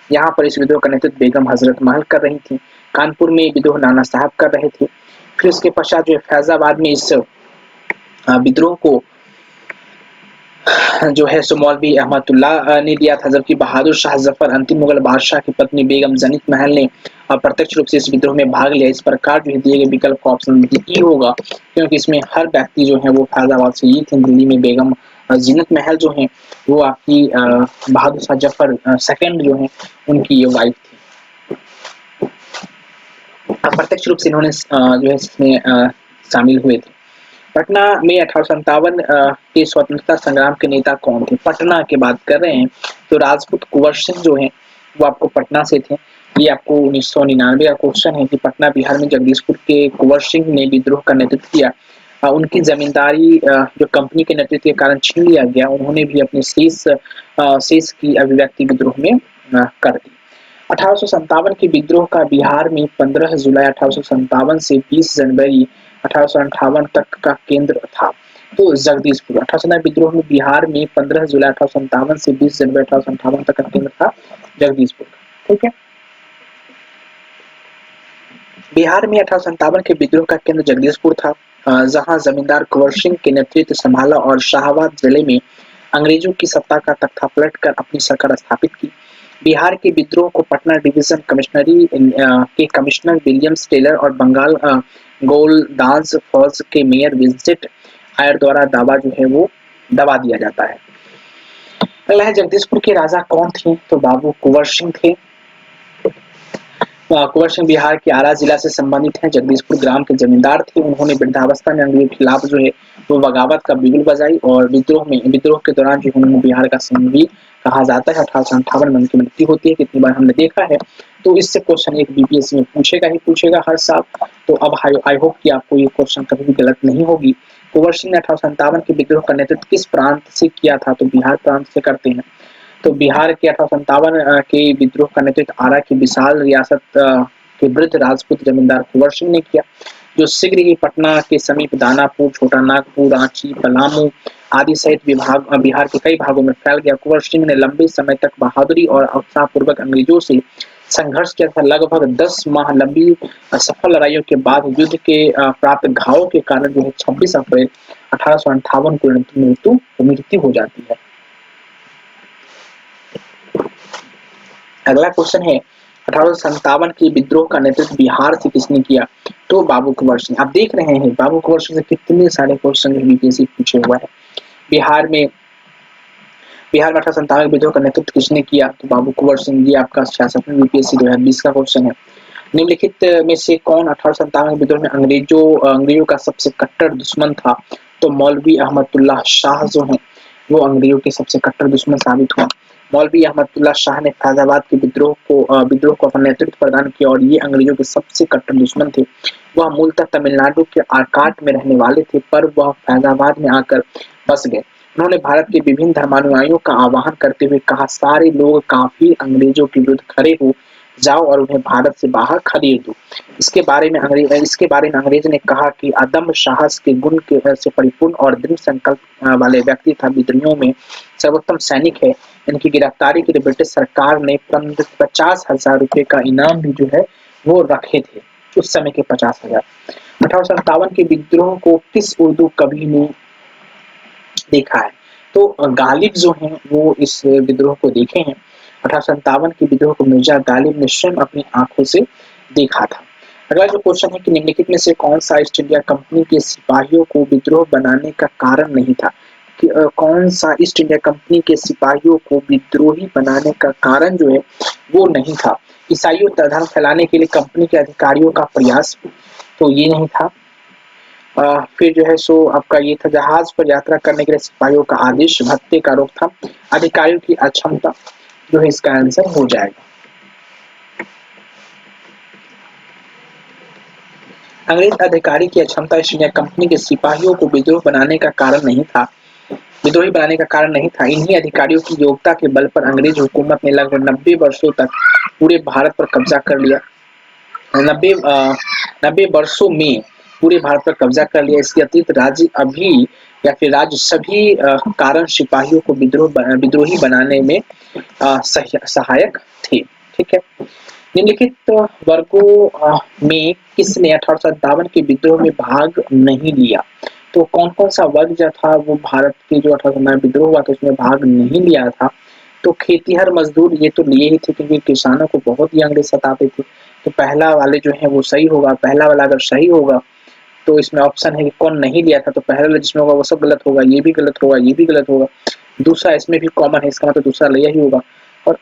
यहाँ पर इस विद्रोह का नेतृत्व बेगम हजरत महल कर रही थी। कानपुर में विद्रोह नाना साहब कर रहे थे। फिर उसके पश्चात जो है फैजाबाद में इस विद्रोह को जो है सो मौलवी अहमदुल्ला ने दिया था, जबकि बहादुर शाह जफर, अंतिम मुगल बादशाह की पत्नी बेगम जनीत महल ने प्रत्यक्ष रूप से इस विद्रोह में भाग लिया। इस प्रकार जो दिए गए विकल्प का ऑप्शन ई होगा, क्योंकि इसमें हर व्यक्ति जो है वो फैजाबाद से ही थे। दिल्ली में बेगम जीनत महल जो है वो आपकी बहादुर शाह जफर सेकंड जो है उनकी ये वाइफ थी। प्रत्यक्ष रूप से इन्होंने जो है इसमें शामिल हुए थे। पटना में 1857 के स्वतंत्रता संग्राम के नेता कौन थे? पटना की बात कर रहे हैं तो राजपूत कुंवर सिंह जो हैं वो आपको पटना से थे। ये आपको 1999 का क्वेश्चन है कि पटना बिहार में जगदीशपुर के कुंवर सिंह ने विद्रोह का नेतृत्व किया। उनकी जमींदारी जो कंपनी के नेतृत्व के कारण छीन लिया गया, उन्होंने भी अपने शेष की अभिव्यक्ति विद्रोह में कर दी। 1857 के विद्रोह का बिहार में 15 जुलाई 1857 से 20 जनवरी 1858 तक का केंद्र था, तो जगदीशपुर। 1857 विद्रोह में बिहार में 15 जुलाई 1857 से 20 जनवरी 1858 तक का केंद्र था जगदीशपुर। ठीक है, बिहार में 1857 के विद्रोह का केंद्र जगदीशपुर था, जहां जमींदार कुंवर सिंह के नेतृत्व संभाला और शाहाबाद जिले में अंग्रेजों की सत्ता का तख्ता पलटकर अपनी सरकार स्थापित की। बिहार के विद्रोह को पटना डिवीजन कमिश्नरी के कमिश्नर विलियम्स टेलर और बंगाल गोलदाज फॉल्स के मेयर विजिट आयर द्वारा दबा दिया जाता है। अगला है जगदीशपुर के राजा कौन थे, तो बाबू कुंवर सिंह थे। कुंवर सिंह बिहार के आरा जिला से संबंधित हैं। जगदीशपुर ग्राम के जमींदार थे। उन्होंने वृद्धावस्था में अंग्रेजों के खिलाफ जो है वो बगावत का बिगुल बजाई और विद्रोह के दौरान जो उन्होंने बिहार का सिंह भी कहा जाता है। 1858 में उनकी मृत्यु होती है, कितनी बार हमने देखा है। तो इससे क्वेश्चन एक बीपीएससी में पूछेगा हर साल। तो अब आई होप कि आपको ये क्वेश्चन कभी भी गलत नहीं होगी। कुंवर सिंह ने 1857 के विद्रोह का नेतृत्व किस प्रांत से किया था, तो बिहार प्रांत से करते हैं। तो बिहार के 1857 के विद्रोह का नेतृत्व आरा की विशाल रियासत के वृद्ध राजपूत जमींदार कुंवर सिंह ने किया, जो शीघ्र ही पटना के समीप दानापुर, छोटा नागपुर, रांची, पलामू आदि सहित बिहार के कई भागों में फैल गया। कुंवर सिंह ने लंबे समय तक बहादुरी और उत्साहपूर्वक अंग्रेजों से संघर्ष किया था। लगभग 10 माह लंबी सफल लड़ाइयों के बाद युद्ध के प्राप्त घावों के कारण जो है 26 अप्रैल 1858 को मृत्यु हो जाती है। अगला क्वेश्चन है 1857 के विद्रोह का नेतृत्व बिहार से किसने किया, तो बाबू कुंवर सिंह। आप देख रहे हैं बाबू कुंवर सिंह से कितने सारे क्वेश्चन बीपीएससी पूछे हुआ है। बिहार में 1857 के विद्रोह का नेतृत्व किसने किया, तो बाबू कुंवर सिंह। ये आपका 66वें बीपीएससी 2020 का क्वेश्चन है। निम्नलिखित में से कौन 1857 के विद्रोह में अंग्रेजों का सबसे कट्टर दुश्मन था, तो मौलवी अहमदुल्ला शाह जो है वो अंग्रेजों के सबसे कट्टर दुश्मन साबित हुआ। मौलवी अहमदुल्ला शाह ने फैजाबाद के विद्रोह को अपना नेतृत्व प्रदान किया और ये अंग्रेजों के सबसे कट्टर दुश्मन थे। वह मूलतः तमिलनाडु के आरकाट में रहने वाले थे, पर वह फैजाबाद में आकर बस गए। उन्होंने भारत के विभिन्न धर्मानुयायियों का आह्वान करते हुए कहा, सारे लोग काफी अंग्रेजों के विरुद्ध खड़े हो जाओ और उन्हें भारत से बाहर खदेड़ दो। इसके बारे में अंग्रेज ने कहा कि अदम्य साहस के गुण से परिपूर्ण और दृढ़ संकल्प वाले व्यक्ति था विद्रोहियों में सर्वोत्तम सैनिक है। इनकी गिरफ्तारी के लिए ब्रिटिश सरकार ने 50,000 रुपए का इनाम भी जो है वो रखे थे, उस समय के 50,000। 1857 के विद्रोह को किस उर्दू कवि ने देखा है? तो गालिब जो हैं वो इस विद्रोह को देखे हैं। 1857 के विद्रोह को मिर्जा गालिब ने स्वयं अपनी आंखों से देखा था। अगला जो क्वेश्चन है कि निम्नलिखित में से कौन सा ईस्ट इंडिया कंपनी के सिपाहियों को विद्रोह बनाने का कारण नहीं था? कि कौन सा ईस्ट इंडिया कंपनी के सिपाहियों को विद्रोही बनाने का कारण जो है वो नहीं था? ईसाइयों धर्म फैलाने के लिए कंपनी के अधिकारियों का प्रयास, तो ये नहीं था। फिर जो है सो आपका ये था जहाज पर यात्रा करने के लिए सिपाहियों का आदेश, भत्ते का आरोप था, अधिकारियों की अक्षमता जो है इसका आंसर हो जाएगा। अंग्रेज अधिकारी की अक्षमता ईस्ट इंडिया कंपनी के सिपाहियों को विद्रोही बनाने का कारण नहीं था। इन्हीं अधिकारियों की योग्यता के बल पर अंग्रेज हुकूमत ने लगभग 90 वर्षों तक पूरे भारत पर कब्जा कर लिया। 90 वर्षों में पूरे भारत पर कब्जा कर लिया। इसके अतिरिक्त राज्य सभी कारण सिपाहियों को विद्रोही बनाने में सहायक थे। ठीक है। निम्नलिखित वर्गों में किसने 1857 के विद्रोह में भाग नहीं लिया? तो कौन कौन सा वर्ग जो था वो भारत के जो 1857 विद्रोह हुआ था उसमें भाग नहीं लिया था? तो खेतीहर मजदूर ये तो लिए ही थे क्योंकि किसानों को बहुत ही अंग्रेज सताते थे। तो पहला वाले जो है वो सही होगा। पहला वाला अगर सही होगा तो इसमें ऑप्शन है कि कौन नहीं लिया था, तो पहला वाला जिसमें होगा वो सब गलत होगा, ये भी गलत होगा, ये भी गलत होगा। दूसरा इसमें भी कॉमन है, इसका मतलब दूसरा लिया ही होगा। और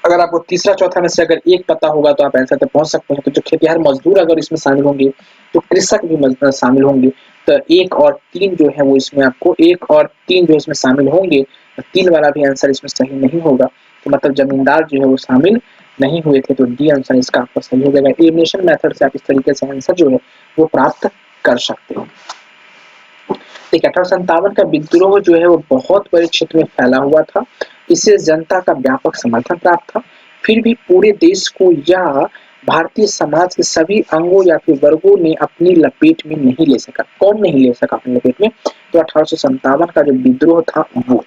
अगर आपको तीसरा चौथा में से अगर एक पता होगा तो आप आंसर तक पहुंच सकते हैं। तो जो खेतिहर मजदूर अगर इसमें शामिल होंगे तो कृषक भी शामिल होंगे। तो 1 और 3 जो है वो इसमें आपको 1 और 3 जो इसमें शामिल होंगे, तो 3 वाला भी आंसर इसमें सही नहीं होगा। तो मतलब जमींदार जो है वो शामिल नहीं हुए थे। तो डी आंसर इसका आपका सही हो जाएगा। एलिमिनेशन मेथड से आप इस तरीके से आंसर जो है वो प्राप्त कर सकते हो। देखिए 1857 का विद्रोह जो है वो बहुत बड़े क्षेत्र में फैला हुआ था। इससे जनता का व्यापक समर्थन प्राप्त था। फिर भी पूरे देश को या भारतीय समाज के सभी अंगों या फिर वर्गों ने अपनी लपेट में नहीं ले सका। कौन नहीं ले सका अपनी लपेट में? तो 1857 का जो विद्रोह था वो,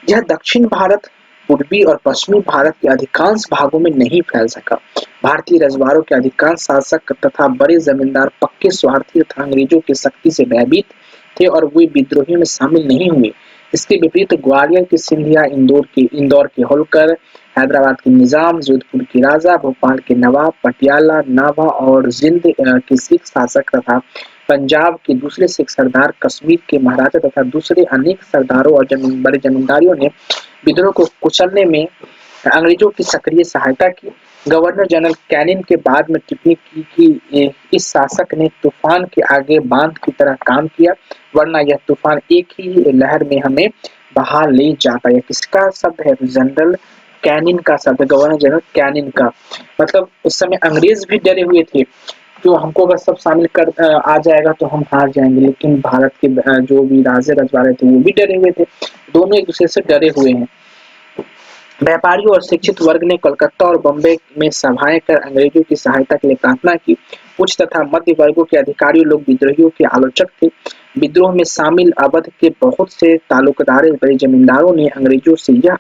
यह दक्षिण भारत, पूर्वी और पश्चिमी भारत के अधिकांश भागों में नहीं फैल सका। भारतीय रजवाड़ों के अधिकांश शासक तथा बड़े जमींदार पक्के स्वार्थी तथा अंग्रेजों की शक्ति से भयभीत थे और वे विद्रोहियों में शामिल नहीं हुए। इसके विपरीत ग्वालियर के सिंधिया, इंदौर के होलकर, हैदराबाद के निजाम, जोधपुर के राजा, भोपाल के नवाब, पटियाला, नाभा और जिंद के सिख शासक तथा पंजाब के दूसरे सिख सरदार, कश्मीर के महाराजा तथा दूसरे अनेक सरदारों और बड़े जमींदारियों ने विद्रोह को कुचलने में अंग्रेजों की सक्रिय सहायता की। गवर्नर जनरल कैनिंग के बाद में टिप्पणी की कि इस शासक ने तूफान के आगे बांध की तरह काम किया, वरना यह तूफान एक ही लहर में हमें बहा ले जाता। यह किसका शब्द है? जनरल कैनिंग का शब्द, गवर्नर जनरल कैनिंग का। मतलब उस समय अंग्रेज भी डरे हुए थे, तो हमको अगर सब शामिल कर आ जाएगा तो हम हार जाएंगे। लेकिन भारत के जो भी राजे रजवाड़े थे वो भी डरे हुए थे, दोनों एक दूसरे से डरे हुए हैं। व्यापारियों और शिक्षित वर्ग ने कलकत्ता और बम्बई में सभाएं कर अंग्रेजों की सहायता के लिए प्रार्थना की। उच्च तथा मध्य वर्गों के अधिकारियों लोग विद्रोहियों के आलोचक थे। विद्रोह में शामिल अवध के बहुत से तालुकदार बड़े जमींदारों ने अंग्रेजों से यह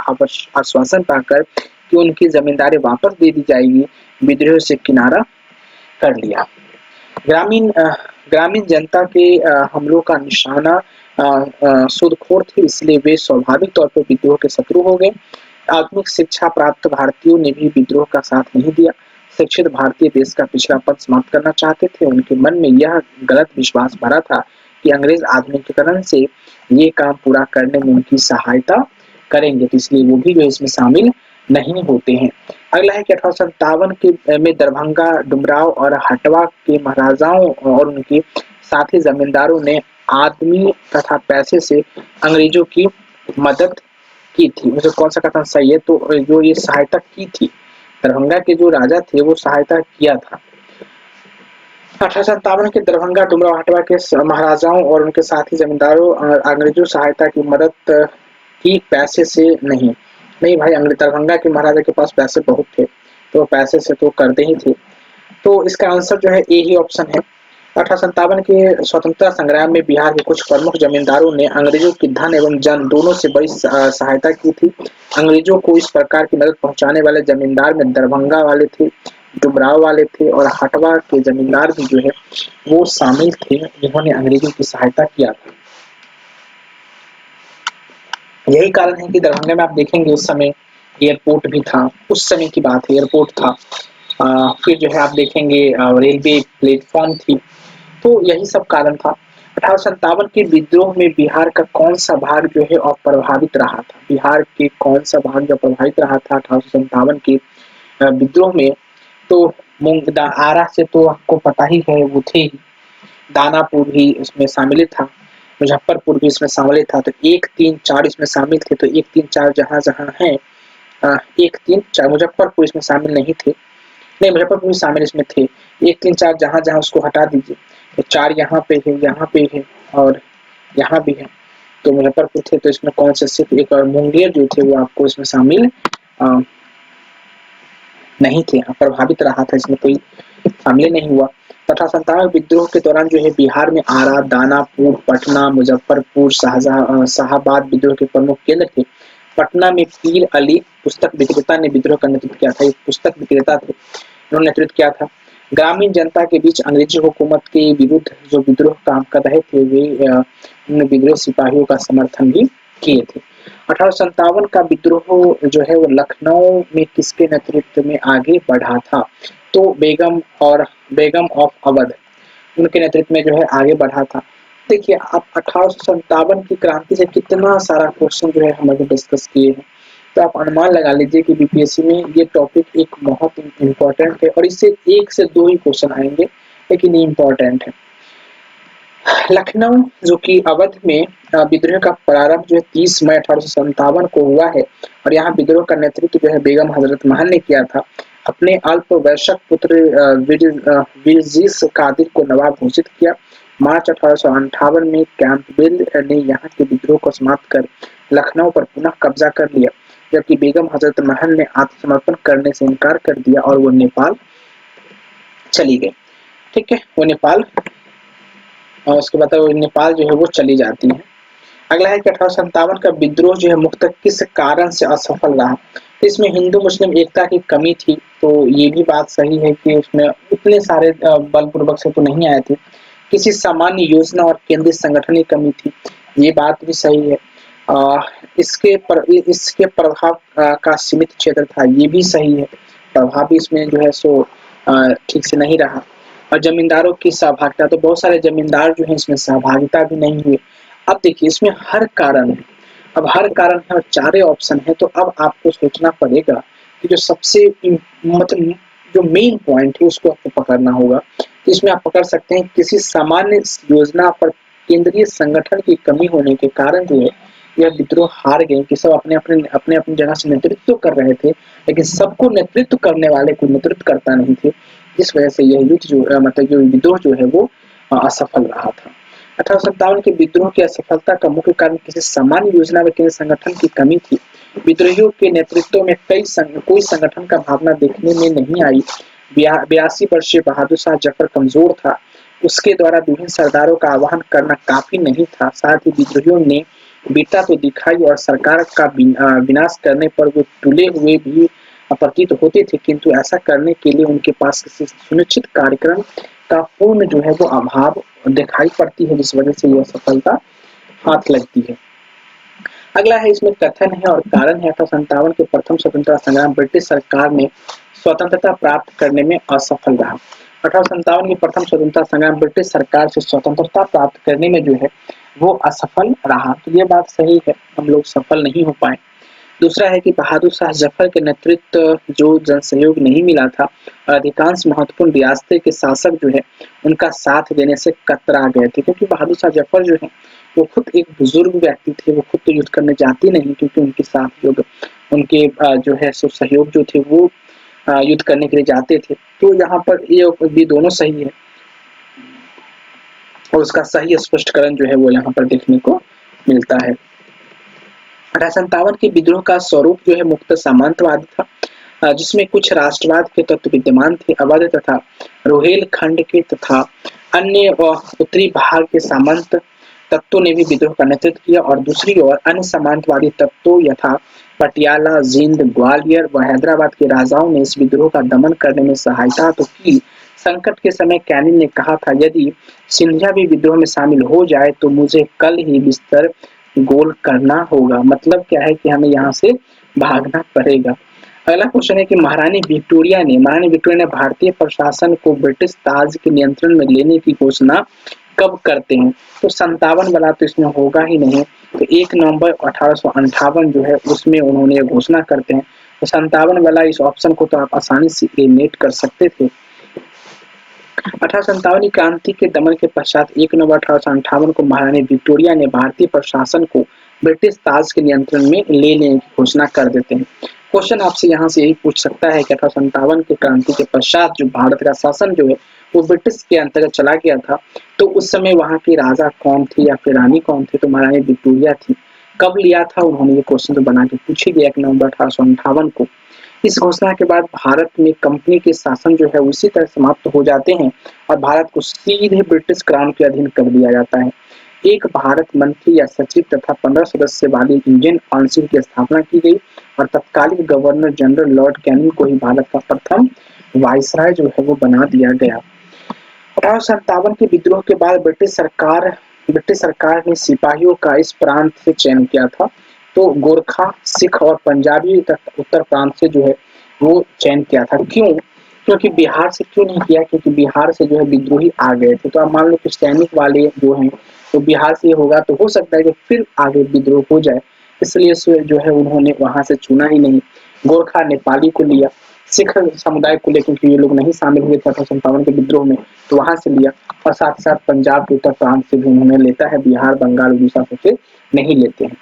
आश्वासन पाकर कि उनकी जमींदारी वापस दे दी जाएगी, विद्रोह से किनारा कर लिया। ग्रामीण जनता के हमलों का निशाना सूदखोर थे, इसलिए वे स्वाभाविक तौर पर विद्रोह के शत्रु हो गए। आधुनिक शिक्षा प्राप्त भारतीयों ने भी विद्रोह का साथ नहीं दिया। शिक्षित भारतीय देश का पिछड़ापन समाप्त करना चाहते थे। उनके मन में यह गलत विश्वास भरा था कि अंग्रेज आधुनिकीकरण से ये काम पूरा करने में उनकी सहायता करेंगे, तो इसलिए वो भी जो इसमें शामिल नहीं होते हैं। अगला है कि 1857 के में दरभंगा, डुमराव और हटवा के महाराजाओं और उनके साथी जमींदारों ने आदमी तथा पैसे से अंग्रेजों की मदद की थी, मुझे कौन सा कथन सही है, तो जो ये सहायता की थी, दरभंगा के जो राजा थे वो सहायता किया था। 1857 के दरभंगा डुमराव हटवा के महाराजाओं और उनके साथी जमींदारों अंग्रेजों सहायता की मदद की, पैसे से नहीं। नहीं भाई, अंग्रेज दरभंगा के महाराजा के पास पैसे बहुत थे, तो पैसे से तो करते ही थे। तो इसका आंसर जो है ए ही ऑप्शन है। 1857 के स्वतंत्रता संग्राम में बिहार के कुछ प्रमुख जमींदारों ने अंग्रेजों की धन एवं जन दोनों से बड़ी सहायता की थी। अंग्रेजों को इस प्रकार की मदद पहुंचाने वाले जमींदार में दरभंगा वाले थे, डुमराव वाले थे और हटवा के जमींदार भी जो है वो शामिल थे, जिन्होंने अंग्रेजों की सहायता किया था। यही कारण है कि दरभंगा में आप देखेंगे उस समय एयरपोर्ट भी था, उस समय की बात है, एयरपोर्ट था। फिर जो है आप देखेंगे रेलवे प्लेटफॉर्म थी, तो यही सब कारण था। 1857 के विद्रोह में बिहार का कौन सा भाग जो है अप्रभावित रहा था? बिहार के कौन सा भाग जो प्रभावित रहा था 1857 के विद्रोह में? तो आरा से तो आपको पता ही है, वो थे ही। दानापुर भी इसमें शामिल था, मुजफ्फरपुर भी इसमें शामिल था। तो 1, 3, 4 इसमें शामिल थे। तो 1, 3, 4 जहाँ जहाँ है, 1, 3, 4 मुजफ्फरपुर इसमें शामिल नहीं थे, नहीं मुजफ्फरपुर भी शामिल इसमें थे। 1, 3, 4 जहाँ जहाँ उसको हटा दीजिए, तो 4 यहाँ पे है, यहाँ पे है और यहाँ भी है, तो मुजफ्फरपुर थे। तो इसमें कौन से सिर्फ एक और मुंगेर जो थे वो आपको इसमें शामिल नहीं थे, प्रभावित रहा था, इसमें कोई शामिल नहीं हुआ। 1857 विद्रोह के दौरान जो है बिहार में आरा, दानापुर, पटना, मुजफ्फरपुर, शाहाबाद विद्रोह के प्रमुख केंद्र थे। पटना में पीर अली पुस्तक विक्रेता ने विद्रोह का नेतृत्व किया था, एक पुस्तक विक्रेता थे, उन्होंने नेतृत्व किया था। ग्रामीण जनता के बीच अंग्रेजी हुकूमत के विरुद्ध जो विद्रोह काम कर रहे थे, वे उन्होंने विद्रोह सिपाहियों का समर्थन भी किए थे। 1857 का विद्रोह जो है वो लखनऊ में किसके नेतृत्व में आगे बढ़ा था? तो बेगम ऑफ अवध, उनके नेतृत्व में जो है आगे बढ़ा था। देखिए आप 1857 की क्रांति से कितना सारा क्वेश्चन जो है हम लोग डिस्कस किए हैं, तो आप अनुमान लगा लीजिए कि बीपीएससी में ये टॉपिक एक बहुत इम्पोर्टेंट है और इससे 1 से 2 ही क्वेश्चन आएंगे, लेकिन ये इम्पोर्टेंट है। लखनऊ जो कि अवध में विद्रोह का प्रारंभ जो है 30 मई 1857 को हुआ है और यहाँ विद्रोह का नेतृत्व जो है बेगम हजरत महल ने किया था। अपने अल्पवयस्क पुत्र विरजीश कादिर को नवाब घोषित किया। मार्च 1858 में कैंपबेल ने यहाँ के विद्रोह को समाप्त कर लखनऊ पर पुनः कब्जा कर लिया, जबकि बेगम हजरत महल ने आत्मसमर्पण करने से इनकार कर दिया और वो नेपाल चली गई। ठीक है, वो नेपाल और उसके बाद नेपाल जो है वो चली जाती है। अगला है कि 1857 का विद्रोह जो है मुख्यतः किस कारण से असफल रहा? तो इसमें हिंदू मुस्लिम एकता की कमी थी, तो ये भी बात सही है कि उसमें उतने सारे बलपूर्वक से तो नहीं आए थे। किसी सामान्य योजना और केंद्रीय संगठन की कमी थी, ये बात भी सही है। इसके प्रभाव का सीमित क्षेत्र था, ये भी सही है। प्रभाव भी इसमें जो है सो ठीक से नहीं रहा। और जमींदारों की सहभागिता, तो बहुत सारे जमींदार जो है इसमें सहभागिता भी नहीं हुए। अब देखिए इसमें हर कारण है, अब हर कारण है और 4 ऑप्शन है, तो अब आपको सोचना पड़ेगा कि जो सबसे मतलब जो मेन पॉइंट है उसको आपको पकड़ना होगा। तो इसमें आप पकड़ सकते हैं किसी सामान्य योजना पर केंद्रीय संगठन की कमी होने के कारण जो है यह विद्रोह हार गए, कि सब अपने अपने जगह से नेतृत्व कर रहे थे, लेकिन सबको नेतृत्व करने वाले कोई नेतृत्व करता नहीं थे, जिस वजह से यह युद्ध जो मतलब जो विद्रोह जो है वो असफल रहा था। 1857 के विद्रोह की असफलता का मुख्य कारण किसी सामान्य योजना व केंद्रीय संगठन की कमी थी। विद्रोहियों के नेतृत्व में कोई संगठन का भावना देखने में नहीं आई। 82 वर्षीय बहादुर शाह जफर कमजोर था, उसके द्वारा विभिन्न सरदारों का आह्वान करना काफी नहीं था। साथ ही विद्रोहियों ने वीरता तो दिखाई और सरकार का विनाश करने पर वो तुले हुए भी प्रतीत होते थे, किंतु ऐसा करने के लिए उनके पास किसी सुनिश्चित कार्यक्रम का पूर्ण जो है वो अभाव दिखाई पड़ती है, जिस वजह से यह सफलता हाथ लगती है। अगला है इसमें कथन है और कारण है। 1857 के प्रथम स्वतंत्रता संग्राम ब्रिटिश सरकार ने स्वतंत्रता प्राप्त करने में असफल रहा। 1857 के प्रथम स्वतंत्रता संग्राम ब्रिटिश सरकार से स्वतंत्रता प्राप्त करने में जो है वो असफल रहा, तो ये बात सही है, हम लोग सफल नहीं हो पाए। दूसरा है कि बहादुर शाह जफर के नेतृत्व जो जनसहयोग नहीं मिला था, अधिकांश महत्वपूर्ण रियासतें के शासक जो है उनका साथ देने से कतरा गए थे, क्योंकि बहादुर शाह जफर जो है वो खुद एक बुजुर्ग व्यक्ति थे, वो खुद तो युद्ध करने जाते नहीं क्योंकि उनके साथ उनके जो है सो सहयोग जो थे वो युद्ध करने के लिए जाते थे। तो यहाँ पर ये भी दोनों सही है और उसका सही स्पष्टीकरण जो है वो यहाँ पर देखने को मिलता है। 1857 के विद्रोह का स्वरूप जो है मुक्त सामंतवाद था, जिसमें कुछ राष्ट्रवाद के तत्व विद्यमान थे। अवध तथा रोहेलखंड के तथा अन्य उत्तरी भाग के सामंत तत्वों ने भी विद्रोह का नेतृत्व किया और दूसरी ओर अन्य सामंतवादी तत्वों यथा पटियाला, जींद, ग्वालियर व हैदराबाद के राजाओं ने इस विद्रोह का दमन करने में सहायता तो की। संकट के समय कैनिंग ने कहा था, यदि सिंधिया भी विद्रोह में शामिल हो जाए तो मुझे कल ही बिस्तर गोल करना होगा। मतलब क्या है कि हमें यहाँ से भागना पड़ेगा। अगला क्वेश्चन है कि महारानी विक्टोरिया ने भारतीय प्रशासन को ब्रिटिश ताज के नियंत्रण में लेने की घोषणा कब करते हैं? तो 57 वाला तो इसमें होगा ही नहीं। तो 1 नवंबर 1858 जो है उसमें उन्होंने घोषणा करते हैं। तो 57 वाला इस ऑप्शन को तो आप आसानी से एलिमिनेट कर सकते थे। 1857 की क्रांति के दमन के पश्चात 1 नवंबर 1858 को महारानी विक्टोरिया ने भारतीय प्रशासन को ब्रिटिश ताज के नियंत्रण में ले लेने की घोषणा कर देते हैं। क्वेश्चन आपसे यहाँ से यही पूछ सकता है कि 1857 की क्रांति के पश्चात जो भारत का शासन जो है वो ब्रिटिश के अंतर्गत चला गया था, तो उस समय वहाँ के राजा कौन थे या फिर रानी कौन थे? तो महारानी विक्टोरिया थी। कब लिया था उन्होंने? ये क्वेश्चन तो बना के पूछी गया 1 नवंबर 1858 को। इस घोषणा के बाद भारत में कंपनी के शासन जो है उसी तरह समाप्त हो जाते हैं और भारत को सीधे ब्रिटिश क्राउन के अधीन कर दिया जाता है। एक भारत मंत्री या सचिव तथा 15 सदस्य वाली इंडियन काउंसिल की स्थापना की गई और तत्कालीन गवर्नर जनरल लॉर्ड कैनिंग को ही भारत का प्रथम वायसराय जो है वो बना दिया गया। 1857 के विद्रोह के बाद ब्रिटिश सरकार ने सिपाहियों का इस प्रांत से चयन किया था। तो गोरखा, सिख और पंजाबी उत्तर प्रांत से जो है वो चयन किया था। क्यों? क्योंकि बिहार से क्यों नहीं किया? क्योंकि बिहार से जो है विद्रोही आ गए थे। तो आप मान लो कि सैनिक वाले जो हैं तो बिहार से होगा, तो हो सकता है कि फिर आगे विद्रोह हो जाए, इसलिए से जो है उन्होंने वहां से चुना ही नहीं। गोरखा नेपाली को लिया, सिख समुदाय को लेकर क्योंकि ये लोग नहीं शामिल हुए थे 1857 के विद्रोह में, तो वहां से लिया और साथ साथ पंजाब के उत्तर प्रांत से भी उन्होंने लेता है, बिहार, बंगाल, उड़ीसा से नहीं लेते हैं।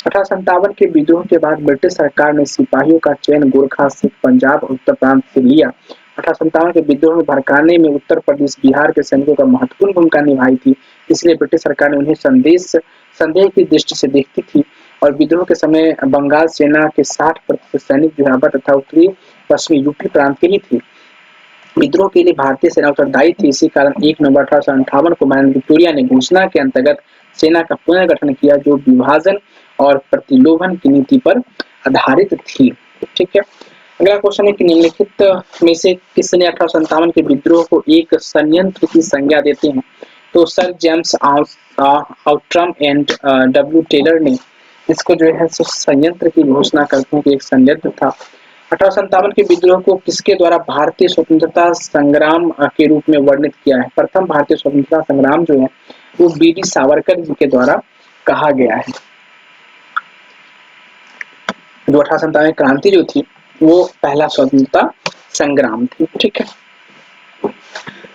1857 के विद्रोह के बाद ब्रिटिश सरकार ने सिपाहियों का चयन गोरखा, सिख, पंजाब और उत्तर प्रांत से लिया। 1857 के विद्रोह में भड़काने में उत्तर प्रदेश, बिहार के सैनिकों का महत्वपूर्ण भूमिका निभाई थी, इसलिए ब्रिटिश सरकार ने उन्हें संदेह की दृष्टि से देखती थी और विद्रोह के समय बंगाल सेना के 60% सैनिक जो है अवध तथा उत्तरी पश्चिमी यूपी प्रांत के ही थे। विद्रोह के लिए भारतीय सेना उत्तरदायी थी। इसी कारण 1 नवंबर 1858 को महारानी विक्टोरिया ने घोषणा के अंतर्गत सेना का पुनर्गठन किया, जो विभाजन और प्रतिलोभन की नीति पर आधारित थी। ठीक है। अगला क्वेश्चन है कि निम्नलिखित में से किसने 1857 के विद्रोह को एक संयंत्र की संज्ञा देते हैं? तो sir James Outram and W Taylor ने इसको जो है संयंत्र की घोषणा करते हैं कि एक संयंत्र था। 1857 के विद्रोह को किसके द्वारा भारतीय स्वतंत्रता संग्राम के रूप में वर्णित किया है? प्रथम भारतीय स्वतंत्रता संग्राम जो है वो बी.डी. सावरकर जी के द्वारा कहा गया है। जो 1857 क्रांति जो थी वो पहला स्वतंत्रता संग्राम थी। ठीक है।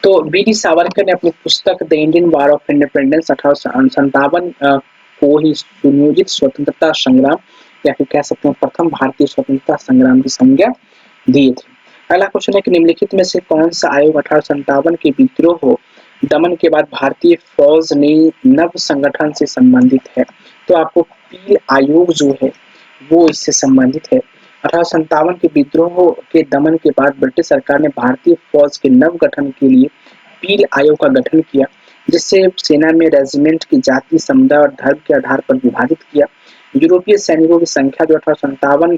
तो बी.डी. सावरकर ने अपनी पुस्तक the Indian war of independence 1857 को ही सुनियोजित स्वतंत्रता संग्राम या फिर कह सकते हैं प्रथम भारतीय स्वतंत्रता संग्राम की संज्ञा दी थी। अगला क्वेश्चन है कि निम्नलिखित में से कौन सा आयोग 1857 के विद्रोह दमन के बाद भारतीय फौज ने नव संगठन से संबंधित है? तो आपको पील आयोग जो है वो इससे संबंधित है। 1857 के विद्रोह के दमन के बाद ब्रिटिश सरकार ने भारतीय फौज के नव गठन के लिए पील आयोग का गठन किया, जिससे सेना में रेजिमेंट की जाति, समुदाय और धर्म के आधार पर विभाजित किया। यूरोपीय सैनिकों की संख्या जो 1857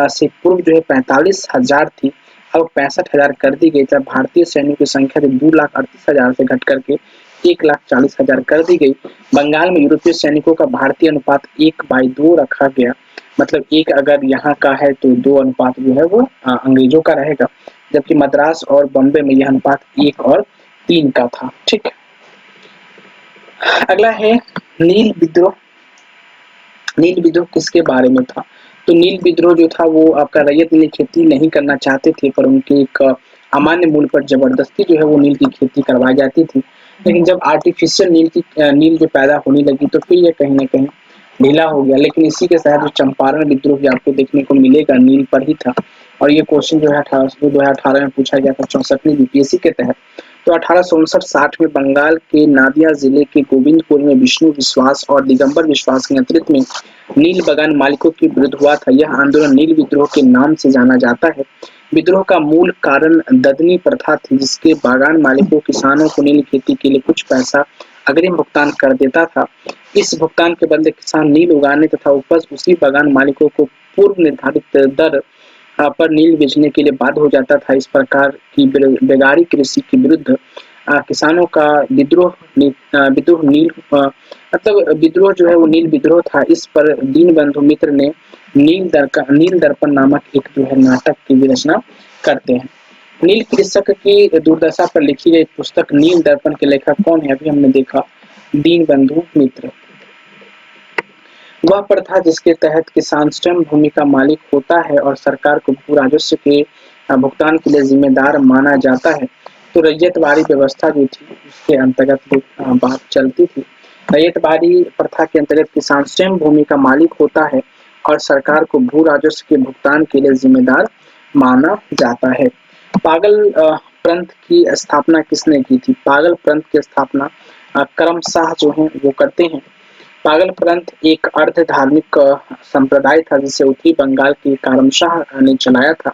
से पूर्व जो है 45,000 थी, अब 65,000 कर दी गई। जब भारतीय सैनिकों की संख्या जो 2,38,000 से घट करके 1,40,000 कर दी गई। बंगाल में यूरोपीय सैनिकों का भारतीय अनुपात 1/2 रखा गया, मतलब 1 अगर यहाँ का है तो 2 अनुपात जो है वो अंग्रेजों का रहेगा, जबकि मद्रास और बॉम्बे में यह अनुपात 1 और 3 का था। ठीक। अगला है नील विद्रोह। नील विद्रोह किसके बारे में था? तो नील विद्रोह जो था वो आपका रैयत नील खेती नहीं करना चाहते थे, पर उनके एक अमान्य मूल्य पर जबरदस्ती जो है वो नील की खेती करवाई जाती थी। लेकिन जब आर्टिफिशियल नील जो पैदा होने लगी तो फिर ये कहीं न कहीं ढीला हो गया। लेकिन इसी के तहत जो चंपारण विद्रोह भी आपको देखने को मिलेगा नील पर ही था, और ये क्वेश्चन जो है 2018 में पूछा गया था 64वीं यूपीएससी के तहत। तो 1859-60 में बंगाल के नादिया जिले के गोविंदपुर में विष्णु विश्वास और दिगंबर विश्वास के नेतृत्व में नील बागान मालिकों के विरुद्ध हुआ था। यह आंदोलन नील विद्रोह के नाम से जाना जाता है। विद्रोह का मूल कारण ददनी प्रथा थी, जिसके बागान मालिकों किसानों को नील खेती के लिए कुछ पैसा अग्रिम भुगतान कर देता था। इस भुगतान के बदले किसान नील उगाने तथा उपज उसी बागान मालिकों को पूर्व निर्धारित दर पर नील बेचने के लिए बाध्य हो जाता था। इस प्रकार की बेगारी कृषि के विरुद्ध किसानों का विद्रोह मतलब विद्रोह जो है वो नील विद्रोह था। इस पर दीनबंधु मित्र ने नील दर्पण नामक एक जो है नाटक की भी रचना करते हैं। नील कृषक की दुर्दशा पर लिखी गई पुस्तक नील दर्पण के लेखक कौन है? अभी हमने देखा दीनबंधु मित्र। वह प्रथा जिसके तहत किसान स्वयं भूमि का मालिक होता है और सरकार को भू राजस्व के भुगतान के लिए जिम्मेदार माना जाता है। तो रैयतवाड़ी व्यवस्था जो थी उसके अंतर्गत जो बात चलती थी। रैयतवाड़ी प्रथा के अंतर्गत किसान स्वयं भूमि का मालिक होता है और सरकार को भू राजस्व के भुगतान के लिए जिम्मेदार माना जाता है। पागल पंथ की स्थापना किसने की थी? पागल पंथ की स्थापना करमशाह जो है वो करते हैं। पागल पंथ एक अर्ध धार्मिक संप्रदाय था जिसे उत्तरी बंगाल के करमशाह ने चलाया था।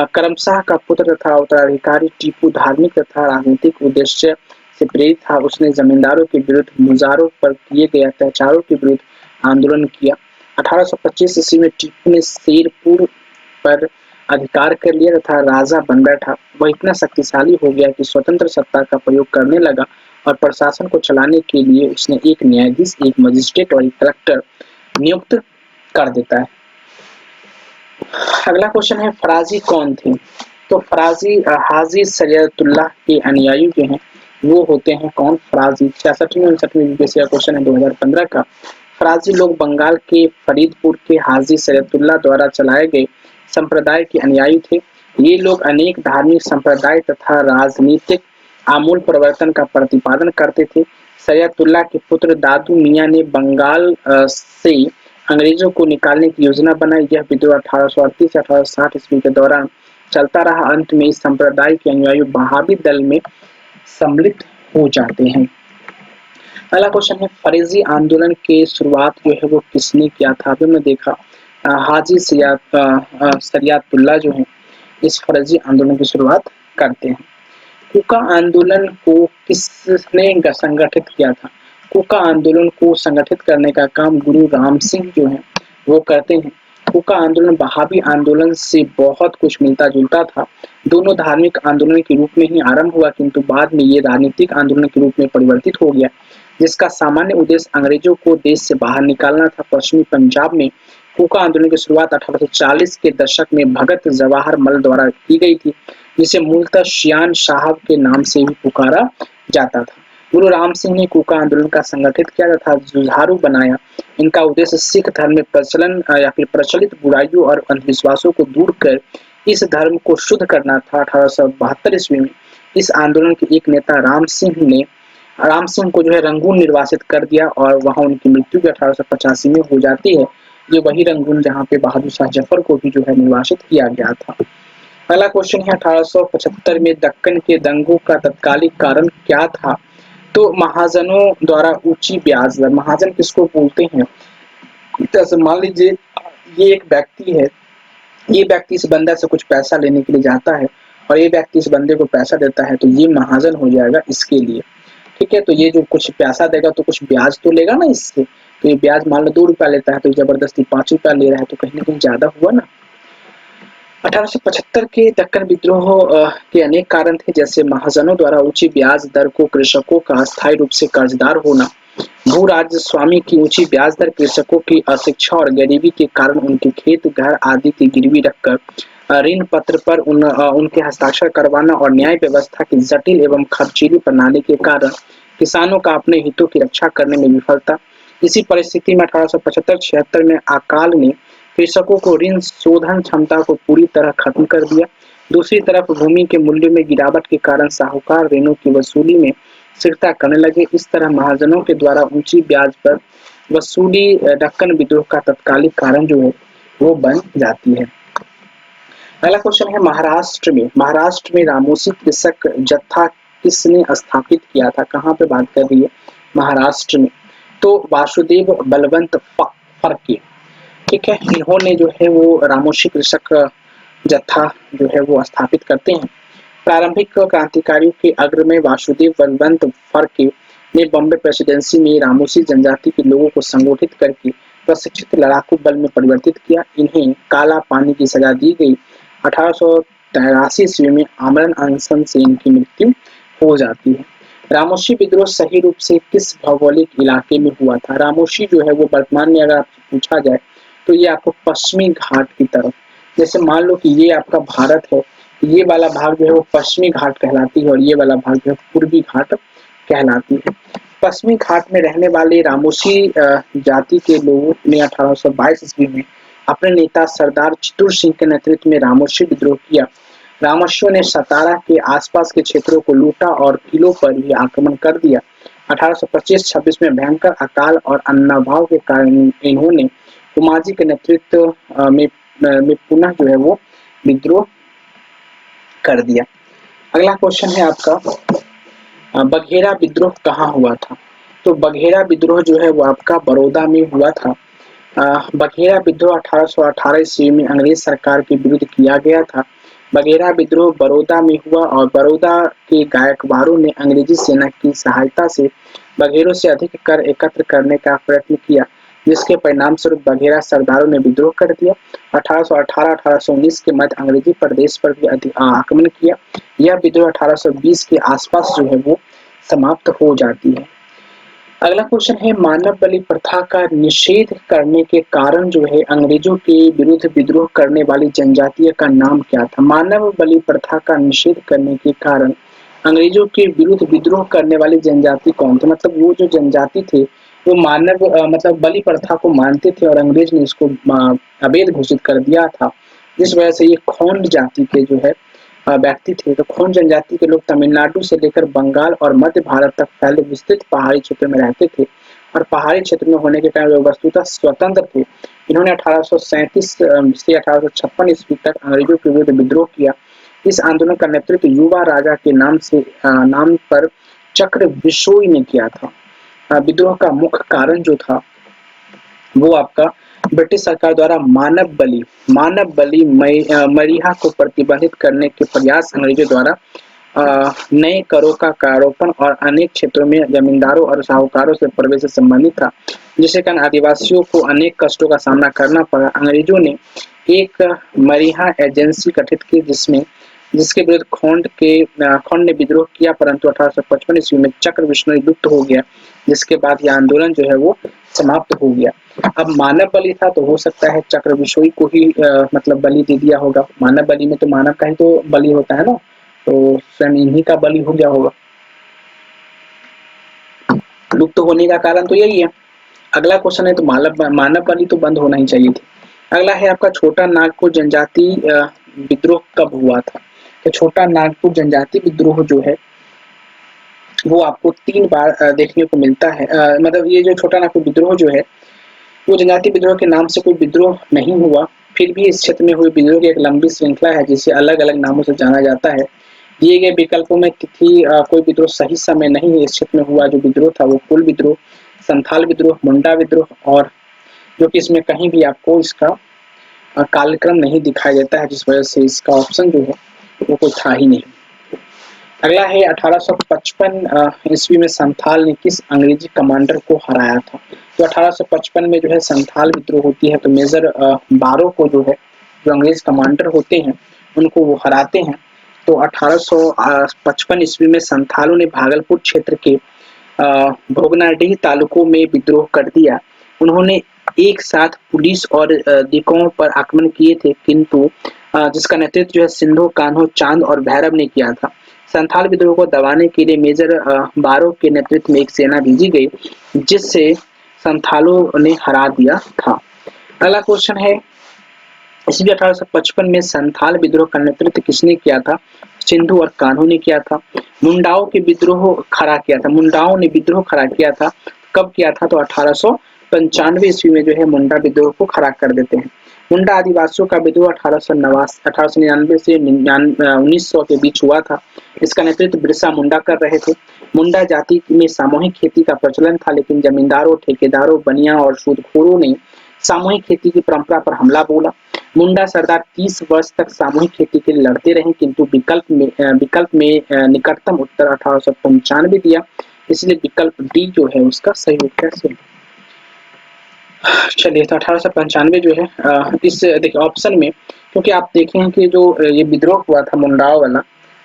करमशाह का पुत्र तथा उत्तराधिकारी टीपू धार्मिक तथा राजनीतिक उद्देश्य से प्रेरित था। उसने जमींदारों के विरुद्ध मुजारों पर किए गए अत्याचारों के विरुद्ध आंदोलन किया। 1825 ईस्वी में टीपू ने शेरपुर पर अधिकार कर लिया तथा राजा बन बैठा। वह इतना शक्तिशाली हो गया कि स्वतंत्र सत्ता का प्रयोग करने लगा और प्रशासन को चलाने के लिए उसने एक न्यायाधीश, एक मजिस्ट्रेट और एक कलेक्टर नियुक्त कर देता है। अगला क्वेश्चन है फराजी कौन थे? तो फराजी हाजी शरीयतुल्लाह के अनुयायी जो हैं वो होते हैं कौन? फराजी। 66वीं 59वीं यूपीएससी का क्वेश्चन है 2015 का। फराजी लोग बंगाल के फरीदपुर के हाजी शरीयतुल्लाह द्वारा चलाए गए संप्रदाय के अनुयायी थे। ये लोग अनेक धार्मिक संप्रदाय तथा राजनीतिक आमूल परिवर्तन का प्रतिपादन करते थे। शरीयतुल्लाह के पुत्र दादू मियां ने बंगाल से अंग्रेजों को निकालने की योजना बनाई। यह विद्रोह 1838 से 1860 ईस्वी के दौरान चलता रहा। अंत में इस संप्रदाय के अनुयायी वहाबी दल में सम्मिलित हो जाते हैं। अगला क्वेश्चन है फरेजी आंदोलन की शुरुआत जो है वो किसने किया था? अभी हमने देखा हाजी शरीयतुल्लाह जो है इस फरेजी आंदोलन की शुरुआत करते हैं। कूका आंदोलन को किसने संगठित किया था? कूका आंदोलन को संगठित करने का काम गुरु राम सिंह जो है वो करते हैं। कूका आंदोलन वहाबी आंदोलन से बहुत कुछ मिलता जुलता था। दोनों धार्मिक आंदोलन के रूप में ही आरंभ हुआ, किंतु बाद में ये राजनीतिक आंदोलन के रूप में परिवर्तित हो गया, जिसका सामान्य उद्देश्य अंग्रेजों को देश से बाहर निकालना था। पश्चिमी पंजाब में कूका आंदोलन की शुरुआत 1840 के दशक में भगत जवाहर मल द्वारा की गई थी, जिसे मूलतः शियान साहब के नाम से भी पुकारा जाता था। गुरु राम सिंह ने कूका आंदोलन का संगठित किया तथा जुझारू बनाया। इनका उद्देश्य सिख धर्म में प्रचलन या फिर प्रचलित बुराइयों और अंधविश्वासों को दूर कर इस धर्म को शुद्ध करना था। 1872 ईस्वी में इस आंदोलन के एक नेता राम सिंह को जो है रंगून निर्वासित कर दिया और वहां उनकी मृत्यु भी 1885 में हो जाती है। ये वही रंगून जहाँ पे बहादुर शाह जफर को भी जो है निर्वासित किया गया था। अगला क्वेश्चन है 1875 में दक्कन के दंगों का तत्कालिक कारण क्या था? तो महाजनों द्वारा ऊंची ब्याज दर। महाजन किसको बोलते हैं? जैसे मान लीजिए ये एक व्यक्ति है, ये व्यक्ति इस बंदा से कुछ पैसा लेने के लिए जाता है और ये व्यक्ति इस बंदे को पैसा देता है, तो ये महाजन हो जाएगा इसके लिए। ठीक है, तो ये जो कुछ पैसा देगा तो कुछ ब्याज तो लेगा ना इससे। तो ये ब्याज मान लो 2 रुपया लेता है तो जबरदस्ती 5 रुपया ले रहा है, तो कहीं ना कहीं ज्यादा हुआ ना। 1875 के दक्कन विद्रोह के अनेक कारण थे, जैसे महाजनों द्वारा ऊंची ब्याज दर को कृषकों का अस्थायी रूप से कर्जदार होना, भू राज्य स्वामी की ऊंची ब्याज दर, कृषकों की अशिक्षा और गरीबी के कारण उनके खेत घर आदि की गिरवी रखकर ऋण पत्र पर उनके हस्ताक्षर करवाना और न्याय व्यवस्था की जटिल एवं खर्चीली प्रणाली के कारण किसानों का अपने हितों की रक्षा करने में विफलता। इसी परिस्थिति में 1875-76 में अकाल ने कृषकों को ऋण शोधन क्षमता को पूरी तरह खत्म कर दिया। दूसरी तरफ भूमि के मूल्य में गिरावट के कारण साहूकार ऋणों की वसूली में स्थिरता करने लगे। इस तरह महाजनों के द्वारा ऊंची ब्याज पर वसूली दक्कन विद्रोह का तत्कालिक कारण जो है वो बन जाती है। अगला क्वेश्चन है महाराष्ट्र में रामोसी कृषक जत्था किसने स्थापित किया था? कहाँ पे बात कर रही है? महाराष्ट्र में। तो वासुदेव बलवंत फर्के, ठीक है, इन्होंने जो है वो रामोशी कृषक जत्था जो है वो स्थापित करते हैं। प्रारंभिक क्रांतिकारियों के अग्र में वासुदेव बलवंत फर्के ने बॉम्बे प्रेसिडेंसी में रामोसी जनजाति के लोगों को संगठित करके प्रशिक्षित लड़ाकू बल में परिवर्तित किया। इन्हें काला पानी की सजा दी गई। 1883 ईस्वी में आमरण अनशन से इनकी मृत्यु हो जाती है। रामोशी विद्रोह सही रूप से किस भौगोलिक इलाके में हुआ था? रामोशी जो है वो वर्तमान में अगर पूछा जाए तो ये आपको पश्चिमी घाट की तरफ, जैसे मान लो कि ये आपका भारत है, ये वाला भाग जो है वो पश्चिमी घाट कहलाती है और ये वाला भाग जो है पूर्वी घाट कहलाती है। पश्चिमी घाट में रहने वाले रामोशी जाति के लोगों ने 1822 ईस्वी में अपने नेता सरदार चित्तूर सिंह के नेतृत्व में रामोशी विद्रोह किया। रामोशियों ने सतारा के आसपास के क्षेत्रों को लूटा और किलों पर भी आक्रमण कर दिया। 1825-26 में भयंकर अकाल और अन्नभाव के कारण इन्होंने उमाजी के नेतृत्व में पुनः जो है वो विद्रोह कर दिया। अगला क्वेश्चन है आपका बघेरा विद्रोह कहाँ हुआ था? तो बघेरा विद्रोह जो है वो आपका बड़ौदा में हुआ था। बघेरा विद्रोह 1818 ईस्वी में अंग्रेज सरकार के विरुद्ध किया गया था। बघेरा विद्रोह बड़ौदा में हुआ और बड़ौदा के गायकवारों ने अंग्रेजी सेना की सहायता से बघेरों से अधिक कर एकत्र करने का प्रयत्न किया, जिसके परिणाम स्वरूप बघेरा सरदारों ने विद्रोह कर दिया। 1818-1819 के मध्य अंग्रेजी प्रदेश पर भी आक्रमण किया। यह विद्रोह 1820 के आसपास जो है वो समाप्त हो जाती है। अगला क्वेश्चन है मानव बलि प्रथा का निषेध करने के कारण जो है अंग्रेजों के विरुद्ध विद्रोह करने वाली जनजाति का नाम क्या था? मानव बलि प्रथा का निषेध करने के कारण अंग्रेजों के विरुद्ध विद्रोह करने वाली जनजाति कौन थी? मतलब वो जो जनजाति थे वो मानव मतलब बलि प्रथा को मानते थे और अंग्रेज ने इसको अवैध घोषित कर दिया था, जिस वजह से ये खोंड जाति के जो है व्यक्ति थे। तो खोंड जनजाति के लोग तमिलनाडु से लेकर बंगाल और मध्य भारत तक फैले विस्तृत पहाड़ी क्षेत्र में रहते थे और पहाड़ी क्षेत्र में होने के कारण वे वस्तुतः स्वतंत्र थे। इन्होंने 1837 से 1856 ईस्वी तक अंग्रेजों के विरुद्ध विद्रोह किया। इस आंदोलन का नेतृत्व युवा राजा के नाम पर चक्र बिशोई ने किया था। विद्रोह का मुख्य कारण जो था वो आपका ब्रिटिश सरकार द्वारा मानव बलि मरीहा को प्रतिबंधित करने के प्रयास, अंग्रेजों द्वारा नए करों का आरोपण और अनेक क्षेत्रों में जमींदारों और साहूकारों से प्रवेश से संबंधित था, जिसके कारण आदिवासियों को अनेक कष्टों का सामना करना पड़ा। अंग्रेजों ने एक मरीहा एजेंसी गठित की जिसके विरुद्ध खोंड ने विद्रोह किया, परंतु 1855 ईस्वी में चक्र बिश्नोई लुप्त हो गया, जिसके बाद यह आंदोलन जो है वो समाप्त हो गया। अब मानव बलि था तो हो सकता है चक्र बिशोई को ही मतलब बलि दे दिया होगा। मानव बलि में तो मानव का ही तो बलि होता है ना, तो स्वयं इन्हीं का बलि हो गया होगा। लुप्त होने का कारण तो यही है। अगला क्वेश्चन है तो मानव बलि तो बंद होना ही चाहिए थी। अगला है आपका छोटा नागपुर जनजाति विद्रोह कब हुआ था? तो छोटा नागपुर जनजाति विद्रोह जो है वो आपको 3 बार देखने को मिलता है। मतलब ये जो छोटा नागपुर विद्रोह जो है वो जनजाति विद्रोह के नाम से कोई विद्रोह नहीं हुआ, फिर भी इस क्षेत्र में हुए विद्रोह की एक लंबी श्रृंखला है जिसे अलग अलग नामों से जाना जाता है। दिए गए विकल्पों में तिथि कोई विद्रोह सही समय नहीं है। इस क्षेत्र में हुआ जो विद्रोह था वो कुल विद्रोह, संथाल विद्रोह, मुंडा विद्रोह, और जो कि इसमें कहीं भी आपको इसका कालक्रम नहीं दिखाई देता है, जिस वजह से इसका ऑप्शन जो है वो कोई था ही नहीं। अगला है 1855 ईस्वी में संथाल ने किस अंग्रेजी कमांडर को हराया था? तो 1855 में जो है संथाल विद्रोह होती है, तो मेजर बारो को जो है जो अंग्रेज कमांडर होते हैं उनको वो हराते हैं। तो 1855 ईस्वी में संथालों ने भागलपुर क्षेत्र के भोगनाडीह तालुकों में विद्रोह कर दिया। उन्होंने एक साथ पुलिस और दिकों पर आक्रमण किए थे, किंतु जिसका नेतृत्व जो है सिंधु कान्हो चांद और भैरव ने किया था। संथाल विद्रोह को दबाने के लिए मेजर बारो के नेतृत्व में एक सेना भेजी गई, जिससे संथालों ने हरा दिया था। अगला क्वेश्चन है ईस्वी 1855 में संथाल विद्रोह का नेतृत्व किसने किया था? सिंधु और कान्हू ने किया था। मुंडाओं के विद्रोह खड़ा किया था, मुंडाओं ने विद्रोह खड़ा किया था। कब किया था? तो 1895 ईस्वी में जो है मुंडा विद्रोह को खड़ा कर देते हैं। मुंडा आदिवासियों का विद्रोह 1899 से 1900 के बीच हुआ था। इसका नेतृत्व बिरसा मुंडा कर रहे थे। मुंडा जाति में सामूहिक खेती का प्रचलन था, लेकिन जमींदारों, ठेकेदारों, बनिया और सूदखोरों ने सामूहिक खेती की परंपरा पर हमला बोला। मुंडा सरदार 30 वर्ष तक सामूहिक खेती के लिए लड़ते रहे, किंतु विकल्प में निकटतम उत्तर 1895 दिया, इसलिए विकल्प डी जो है उसका सही उत्तर है। चलिए, तो 1895 जो है इस देखिए ऑप्शन में, क्योंकि आप देखे हैं कि जो ये विद्रोह हुआ था मुंडाओं वाला,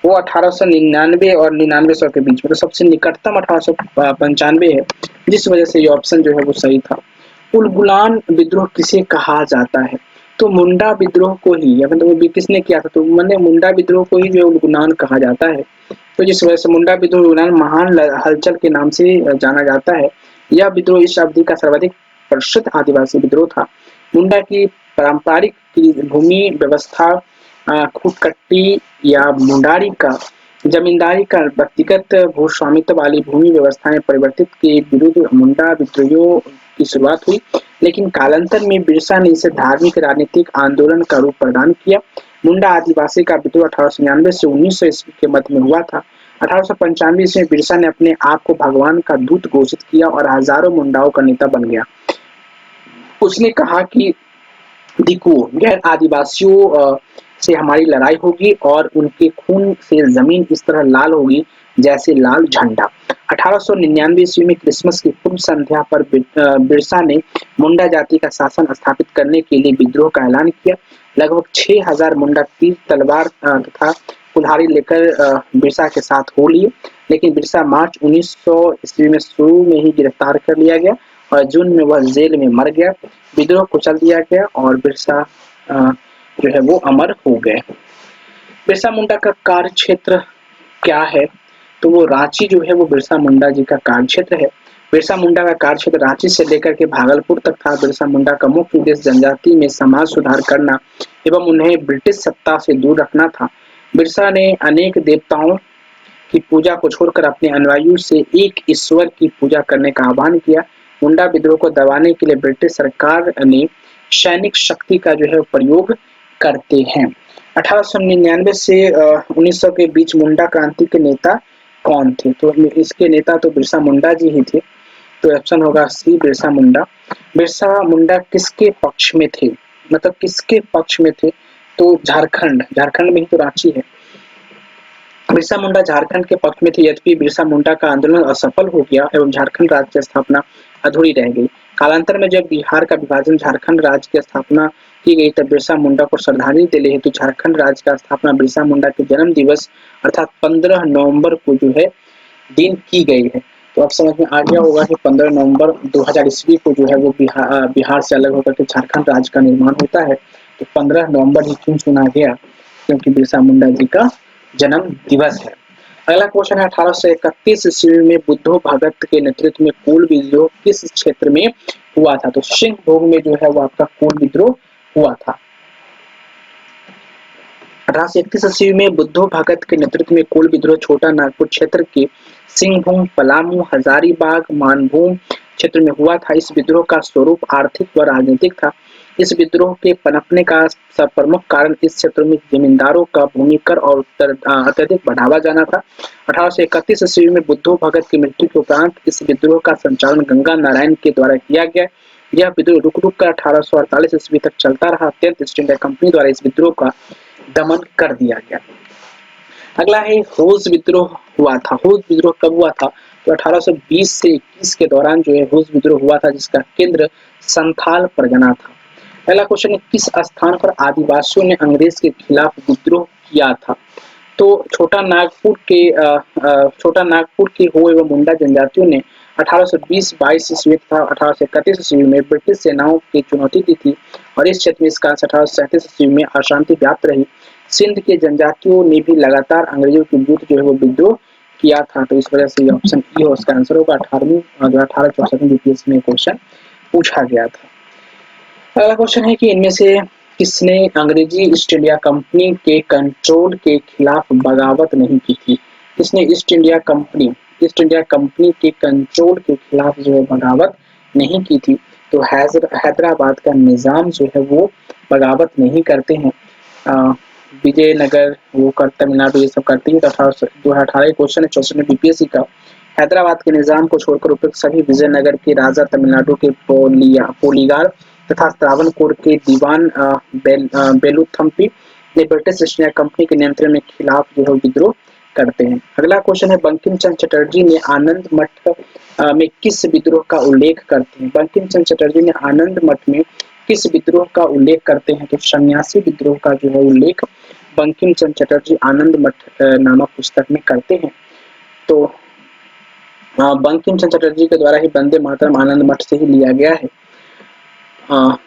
वो 1899 और 9900 के बीच में, तो सबसे निकटतम 1895 है, जिस वजह से ये ऑप्शन जो है वो सही था। उलगुलान विद्रोह किसे कहा जाता है? तो मुंडा विद्रोह को ही, या मतलब किसने किया था? तो मैंने मुंडा विद्रोह को ही जो उलगुलान कहा जाता है। तो जिस वजह से मुंडा विद्रोह उलगुलान महान हलचल के नाम से जाना जाता है। यह विद्रोह इस अवधि का सर्वाधिक प्रसिद्ध आदिवासी विद्रोह था। मुंडा की पारंपरिक भूमि व्यवस्था खूटकट्टी या मुंडारी का जमींदारी का व्यक्तिगत भूस्वामित्व वाली भूमि व्यवस्था में परिवर्तित के विरुद्ध मुंडा विद्रोहियों की शुरुआत हुई, लेकिन कालांतर में बिरसा ने इसे धार्मिक राजनीतिक आंदोलन का रूप प्रदान किया। मुंडा आदिवासी का विद्रोह 1899 से 1900 ईस्वी के मध्य में हुआ था। 1895 ईस्वी में बिरसा ने अपने आप को भगवान का दूत घोषित किया और हजारों मुंडाओं का नेता बन गया। उसने कहा कि दिकुओं, गैर आदिवासियों से हमारी लड़ाई होगी और उनके खून से जमीन इस तरह लाल होगी जैसे लाल झंडा। 1899 ईस्वी में क्रिसमस की पूर्व संध्या पर बिरसा ने मुंडा जाति का शासन स्थापित करने के लिए विद्रोह का ऐलान किया। लगभग 6000 मुंडा तीर, तलवार तथा कुल्हाड़ी लेकर बिरसा के साथ हो लिए, लेकिन बिरसा मार्च 1900 ईस्वी में शुरू में ही गिरफ्तार कर लिया गया और जून में वह जेल में मर गया। विद्रोह कुचल दिया गया और बिरसा जो है वो अमर हो गए। बिरसा मुंडा का कार्य क्षेत्र क्या है? तो वो रांची जो है वो बिरसा मुंडा जी का कार्य क्षेत्र है। बिरसा मुंडा का कार्य क्षेत्र रांची से लेकर के भागलपुर तक था। बिरसा मुंडा का मुख्य उद्देश्य जनजाति में समाज सुधार करना एवं उन्हें ब्रिटिश सत्ता से दूर रखना था। बिरसा ने अनेक देवताओं की पूजा को छोड़कर अपने अनुयायियों से एक ईश्वर की पूजा करने का आह्वान किया। मुंडा विद्रोह को दबाने के लिए ब्रिटिश सरकार ने सैनिक शक्ति का जो है प्रयोग करते हैं। 1899 से 1900 के बीच मुंडा क्रांति के नेता कौन थे? तो इसके नेता तो बिरसा मुंडा जी ही थे। तो ऑप्शन होगा सी, बिरसा मुंडा। बिरसा मुंडा किसके पक्ष में थे? मतलब किसके पक्ष में थे? तो झारखंड में ही तो रांची है। बिरसा मुंडा झारखंड के पक्ष में थे, यद्यपि बिरसा मुंडा का आंदोलन असफल हो गया एवं झारखंड राज्य की स्थापना अधूरी रह गई। कालांतर में जब बिहार का विभाजन झारखंड राज्य की स्थापना की गई, तब बिरसा मुंडा को श्रद्धांजलि देने हेतु झारखंड राज्य का स्थापना बिरसा मुंडा के जन्म दिवस अर्थात 15 नवंबर को जो है दिन की गई है। तो अब समझ में आ गया होगा कि 15 नवंबर 2000 ईस्वी को जो है वो बिहार से अलग होकर के झारखंड राज्य का निर्माण होता है। तो 15 नवंबर ही क्यों चुना गया? क्योंकि बिरसा मुंडा जी का जन्म दिवस है। अगला क्वेश्चन है 1831 ईस्वी में बुद्धो भगत के नेतृत्व में कोल विद्रोह किस क्षेत्र में हुआ था? तो सिंहभूम में जो है वो आपका कोल विद्रोह हुआ था। 1831 ईस्वी में बुद्धो भगत के नेतृत्व में कोल विद्रोह छोटा नागपुर क्षेत्र के सिंहभूम, पलामू, हजारीबाग, मानभूम क्षेत्र में हुआ था। इस विद्रोह का स्वरूप आर्थिक व राजनीतिक था। इस विद्रोह के पनपने का प्रमुख कारण इस क्षेत्र में जमींदारों का भूमि कर और अत्यधिक बढ़ावा जाना था। 1831 ईस्वी में बुद्धो भगत की मृत्यु के उपरांत इस विद्रोह का संचालन गंगा नारायण के द्वारा किया गया। यह विद्रोह रुक कर 1848 ईस्वी तक चलता रहा। अत्यंत ईस्ट इंडिया कंपनी द्वारा इस विद्रोह का दमन कर दिया गया। अगला है हूज विद्रोह हुआ था। हूज विद्रोह कब हुआ था? तो 1820 से 21 के दौरान जो है हूज विद्रोह हुआ था, जिसका केंद्र संथाल परगना था। पहला क्वेश्चन है किस स्थान पर आदिवासियों ने अंग्रेज के खिलाफ विद्रोह किया था? तो छोटा नागपुर के हो एवं मुंडा जनजातियों ने 1820-22 ईस्वी तथा 1831 ईस्वी में ब्रिटिश सेनाओं की चुनौती दी थी और इस क्षेत्र में इस काल से 1837 ईस्वी में अशांति व्याप्त रही। सिंध के जनजातियों ने भी लगातार अंग्रेजों के विरुद्ध जो है वो विद्रोह किया था। तो इस वजह से ये ऑप्शन ई हो, इसका आंसर होगा 1864 में बीपीएससी में क्वेश्चन पूछा गया था। अगला क्वेश्चन है कि इनमें से किसने अंग्रेजी ईस्ट इंडिया कंपनी के कंट्रोल के खिलाफ बगावत नहीं की थी? किसने ईस्ट इंडिया कंपनी के कंट्रोल के खिलाफ जो है बगावत नहीं की थी? तो हैदराबाद का निजाम जो है वो बगावत नहीं करते हैं। विजयनगर वो कर तमिलनाडु ये सब करती है। तो 2018 क्वेश्चन है 64 में बीपीएससी का। हैदराबाद के निजाम को छोड़कर उपयुक्त सभी विजयनगर के राजा, तमिलनाडु के पोलीगार तथा त्रावणकोर के दीवान बेलुथम्पी ने ब्रिटिश ईस्ट इंडिया कंपनी के नियंत्रण में खिलाफ जो है विद्रोह करते हैं। अगला क्वेश्चन है बंकिम चंद्र चटर्जी ने आनंद मठ में किस विद्रोह का उल्लेख करते हैं? बंकिम चंद्र चटर्जी ने आनंद मठ में किस विद्रोह का उल्लेख करते हैं? तो सन्यासी विद्रोह का जो है उल्लेख बंकिम चंद्र चटर्जी आनंद मठ नामक पुस्तक में करते हैं। तो बंकिम चंद्र चटर्जी के द्वारा ही वंदे मातरम आनंद मठ से ही लिया गया है,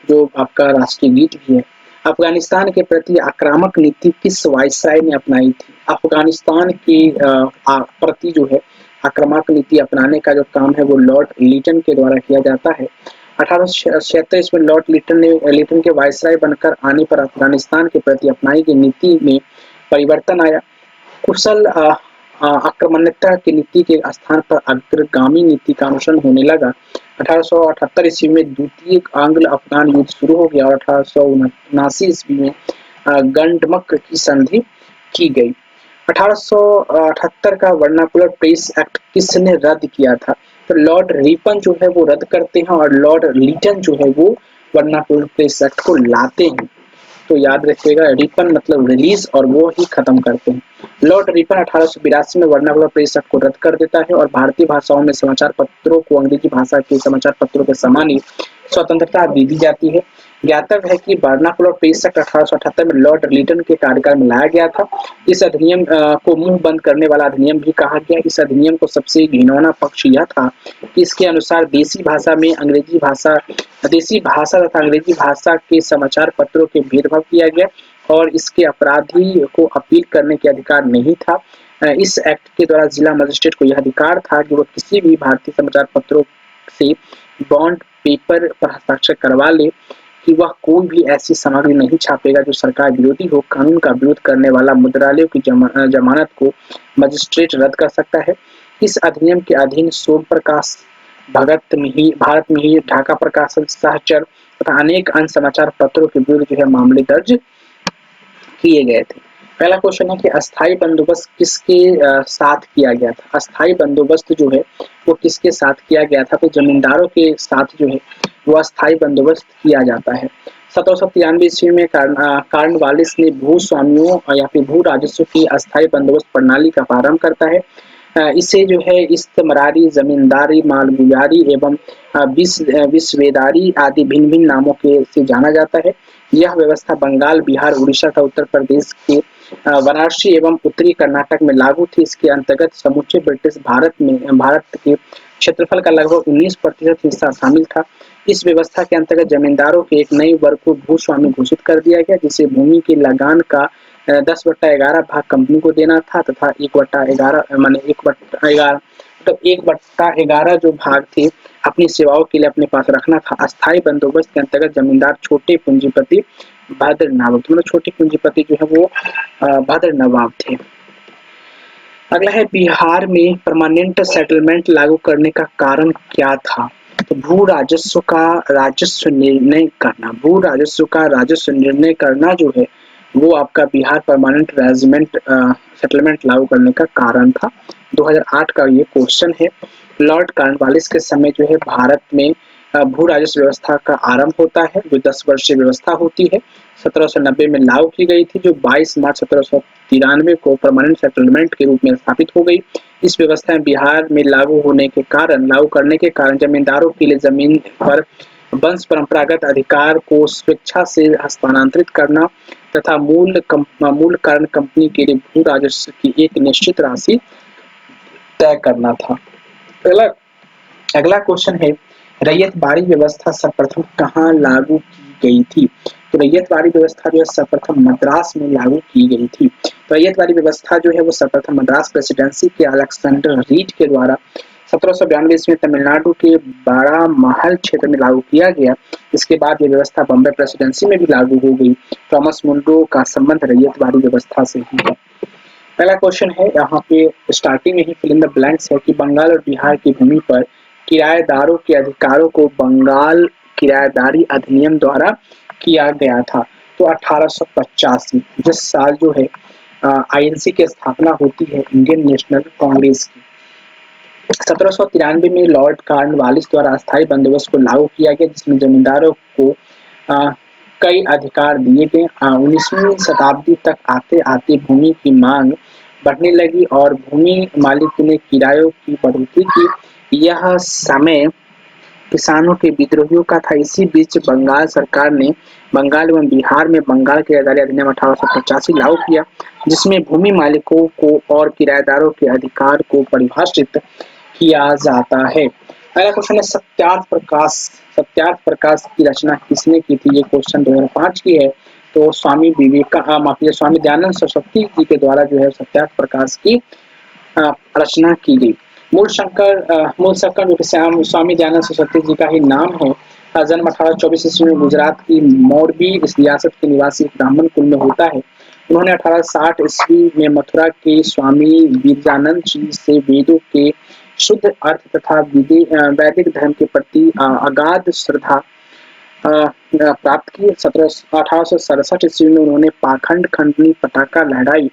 जो आपका राष्ट्रीय गीत भी है। अफगानिस्तान के प्रति आक्रामक नीति किस वायसराय ने अपनाई थी? अफगानिस्तान की प्रति जो है आक्रामक नीति अपनाने का जो काम है वो लॉर्ड लीटन के द्वारा किया जाता है। 1876 में लॉर्ड लीटन के वायसराय बनकर आने पर अफगानिस्तान के प्रति अपनाई गई नीति में परिवर्तन आया। कुशल आक्रमणता की नीति के स्थान पर अग्रगामी नीति का अनुसरण होने लगा। 1878 ईस्वी में द्वितीय आंग्ल अफगान युद्ध शुरू हो गया और 1879 ईस्वी में गंडमक की संधि की गई। 1878 का वर्नाकुलर प्रेस एक्ट किसने रद्द किया था? तो लॉर्ड रिपन जो है वो रद्द करते हैं और लॉर्ड लीटन जो है वो वर्नाकुलर प्रेस एक्ट को लाते हैं। तो याद रखिएगा, रिपन मतलब रिलीज और वो ही खत्म करते हैं। लॉर्ड रिपन 1882 में वर्नाकुलर प्रेस एक्ट को रद्द कर देता है और भारतीय भाषाओं में समाचार पत्रों को अंग्रेजी भाषा के समाचार पत्रों के समान ही स्वतंत्रता दे दी जाती है। ज्ञातव्य है कि वर्नाकुलर प्रेस एक्ट 1878 में लॉर्ड लीटन के कार्यकाल में लाया गया था। इस अधिनियम को मुंह बंद करने वाला अधिनियम भी कहा गया। इस अधिनियम को सबसे घिनौना पक्ष यह था कि इसके अनुसार देसी भाषा तथा अंग्रेजी भाषा के समाचार पत्रों के भेदभाव किया गया और इसके अपराधी को अपील करने के अधिकार नहीं था। इस एक्ट के द्वारा जिला मजिस्ट्रेट को यह अधिकार था कि वह किसी भी भारतीय समाचार पत्रों से बॉन्ड पेपर पर हस्ताक्षर करवा ले कि वह कोई भी ऐसी सामग्री नहीं छापेगा जो सरकार विरोधी हो। कानून का विरोध करने वाला मुद्रालयों की जमानत को मजिस्ट्रेट रद्द कर सकता है। इस अधिनियम के अधीन सोम प्रकाश, भारत में ही ढाका प्रकाशन, सहचर तथा अनेक अन्य समाचार पत्रों के विरुद्ध जो है मामले दर्ज किए गए थे। पहला क्वेश्चन है कि अस्थायी बंदोबस्त किसके साथ किया गया था? अस्थायी बंदोबस्त जो है वो किसके साथ किया गया था? तो जमींदारों के साथ जो है वो अस्थायी बंदोबस्त किया जाता है। 1793 ईस्वी में कार्नवालिस ने भूस्वामियों या फिर भू राजस्व की अस्थायी बंदोबस्त प्रणाली का प्रारंभ करता है। इसे जो है इस्तमरारी, जमींदारी, मालगुजारी एवं विस्वेदारी आदि भिन्न-भिन्न नामों से जाना जाता है। यह व्यवस्था बंगाल, बिहार, उड़ीसा तथा उत्तर प्रदेश के वाराणसी एवं उत्तरी कर्नाटक में लागू थी। इसके अंतर्गत समूचे ब्रिटिश भारत के क्षेत्रफल का लगभग 19% हिस्सा शामिल था। इस व्यवस्था के अंतर्गत जमींदारों के एक नए वर्ग को भूस्वामी घोषित कर दिया गया, जिसे भूमि के लगान का 10/11 भाग कंपनी को देना था तथा 1/11 जो भाग थे अपनी सेवाओं के लिए अपने पास रखना था। अस्थायी बंदोबस्त के अंतर्गत जमींदार छोटे पूंजीपति भद्र नवाब, मतलब छोटे पूंजीपति जो है वो भद्र नवाब थे। अगला है बिहार में परमानेंट सेटलमेंट लागू करने का कारण क्या था? तो भू राजस्व का राजस्व निर्णय करना जो है वो आपका बिहार परमानेंट सेटलमेंट लागू करने का कारण था। 2008 का ये क्वेश्चन है। लॉर्ड कॉर्नवालिस के समय जो है भारत में भू राजस्व व्यवस्था का आरंभ होता है, जो 10 वर्षीय व्यवस्था होती है। 1790 में लागू की गई थी, जो 22 मार्च 1793 को परमानेंट सेटलमेंट के रूप में स्थापित हो गई। इस व्यवस्था में बिहार में लागू करने के कारण जमींदारों के लिए जमीन पर वंश परंपरागत अधिकार को स्वेच्छा से हस्तांतरित करना तथा मूल कारण कंपनी के लिए भू राजस्व की एक निश्चित राशि तय करना था। अगला क्वेश्चन है, रैयतवाड़ी व्यवस्था सर्वप्रथम कहाँ लागू की गई थी? तो रैयतवाड़ी व्यवस्था जो है सर्वप्रथम मद्रास में लागू की गई थी। तो रैयतवाड़ी व्यवस्था जो है वो सर्वप्रथम मद्रास प्रेसिडेंसी के अलेक्जेंडर रीड के द्वारा 1792 ईस्वी में तमिलनाडु के बड़ा महल क्षेत्र में लागू किया गया। इसके बाद ये व्यवस्था बॉम्बे प्रेसिडेंसी में भी लागू हो गई। थॉमस मुंडो का संबंध रैयतवाड़ी व्यवस्था से ही है। पहला क्वेश्चन है, यहाँ पे स्टार्टिंग में ही फिल इन द ब्लैंक्स है कि बंगाल और बिहार की भूमि पर किराएदारों के अधिकारों को बंगाल किराएदारी अधिनियम द्वारा किया गया था। तो 1885 जिस साल जो है आईएनसी की स्थापना होती है इंडियन नेशनल कांग्रेस की। 1793 में लॉर्ड कॉर्नवालिस द्वारा अस्थायी बंदोबस्त को लागू किया गया, जिसमें जमींदारों को कई अधिकार दिए गए। 19वीं शताब्दी तक आते आते भूमि की मांग बढ़ने लगी और भूमि मालिक ने किरायों की बढ़ोतरी की। यह समय किसानों के विद्रोहियों का था। इसी बीच बंगाल सरकार ने बंगाल एवं बिहार में बंगाल किराएदारी अधिनियम 1885 लागू किया, जिसमें भूमि मालिकों को और किराएदारों के अधिकार को परिभाषित किया जाता है। पहला क्वेश्चन है, सत्यार्थ प्रकाश की रचना किसने की थी? ये क्वेश्चन 2005 की है। तो स्वामी दयानंद सरस्वती जी के द्वारा जो है सत्यार्थ प्रकाश की रचना की गई। मूल शंकर जो कि स्वामी दयानंद सरस्वती जी का ही नाम है। जन्म 1824 ईस्वी में गुजरात की मोरबी रियासत के निवासी ब्राह्मण कुल में होता है। उन्होंने 1860 ईस्वी में मथुरा के स्वामी विरजानंद जी से वेदों के शुद्ध अर्थ तथा वैदिक धर्म के प्रति अगाध श्रद्धा प्राप्त की। 1867 ईस्वी में उन्होंने पाखंड खंडनी पताका लहराई।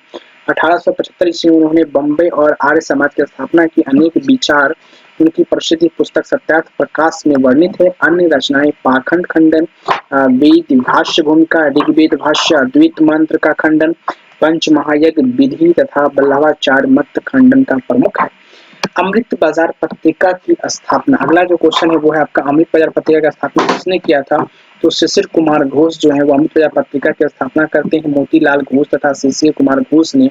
1875 ईस्वी में उन्होंने बम्बई और आर्य समाज की स्थापना की। अनेक विचार उनकी प्रसिद्ध पुस्तक सत्यार्थ प्रकाश में वर्णित है। अन्य रचनाएं पाखंड खंडन, वेद भाष्य भूमिका, ऋग्वेद भाष्य, अद्वैत मंत्र का खंडन, पंच महायज्ञ विधि तथा बल्लभाचार्य मत खंडन का प्रमुख है। अमृत बाजार पत्रिका की स्थापना, अगला जो क्वेश्चन है वो है आपका, अमृत बाजार पत्रिका की स्थापना किसने किया था? तो शिशिर कुमार घोष जो है वो अमृत बाजार पत्रिका की स्थापना करते हैं। मोतीलाल घोष तथा शिशिर कुमार घोष ने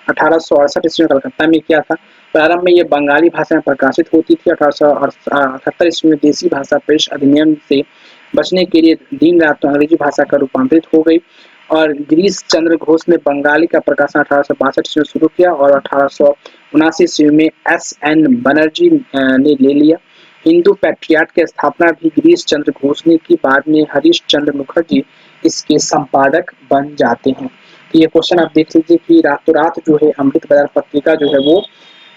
1868 ईस्वी में कलकत्ता में किया था। प्रारंभ में ये बंगाली भाषा में प्रकाशित होती थी। 1878 ईस्वी में देसी भाषा प्रेस अधिनियम से बचने के लिए दिन रात तो अंग्रेजी भाषा का रूपांतरित हो गई और गिरीश चंद्र घोष ने बंगाली का प्रकाशन 1862 ईस्वी में शुरू किया और 1879 ईस्वी में एस.एन. बनर्जी ने ले लिया। हिंदू पैट्रियाट की स्थापना भी गिरीश चंद्र घोष ने की। बाद में हरीश चंद्र मुखर्जी इसके संपादक बन जाते हैं। तो ये क्वेश्चन आप देख लीजिए कि रातों रात जो है अमृत बाजार पत्रिका जो है वो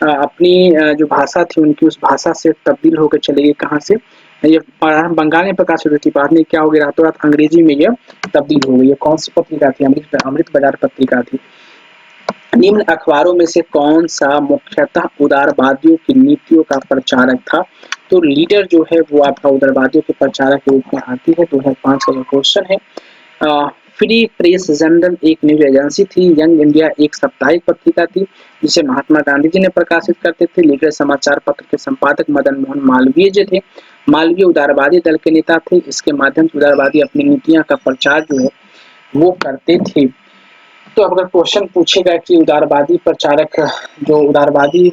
अपनी जो भाषा थी उनकी उस भाषा से तब्दील होकर चली गई। कहाँ से? ये बंगाल में प्रकाशित हुई थी, बाद में क्या हो गया, रातों रात अंग्रेजी में यह तब्दील हो गई। कौन सी पत्रिका थी? अमृत बाजार पत्रिका थी। निम्न अखबारों में से कौन सा मुख्यतः उदारवादियों की नीतियों का प्रचारक था? तो लीडर जो है वो आपका उदारवादियों के प्रचारक के रूप में आती है। 2005 का क्वेश्चन है। फ्री प्रेस जर्नल एक न्यूज एजेंसी थी। यंग इंडिया एक साप्ताहिक पत्रिका थी जिसे महात्मा गांधी जी ने प्रकाशित करते थे। लीडर समाचार पत्र के संपादक मदन मोहन मालवीय जी थे। मालवीय उदारवादी दल के नेता थे। इसके माध्यम से उदारवादी अपनी नीतियां का प्रचार जो है वो करते थे। तो अगर क्वेश्चन पूछेगा कि उदारवादी प्रचारक जो उदारवादी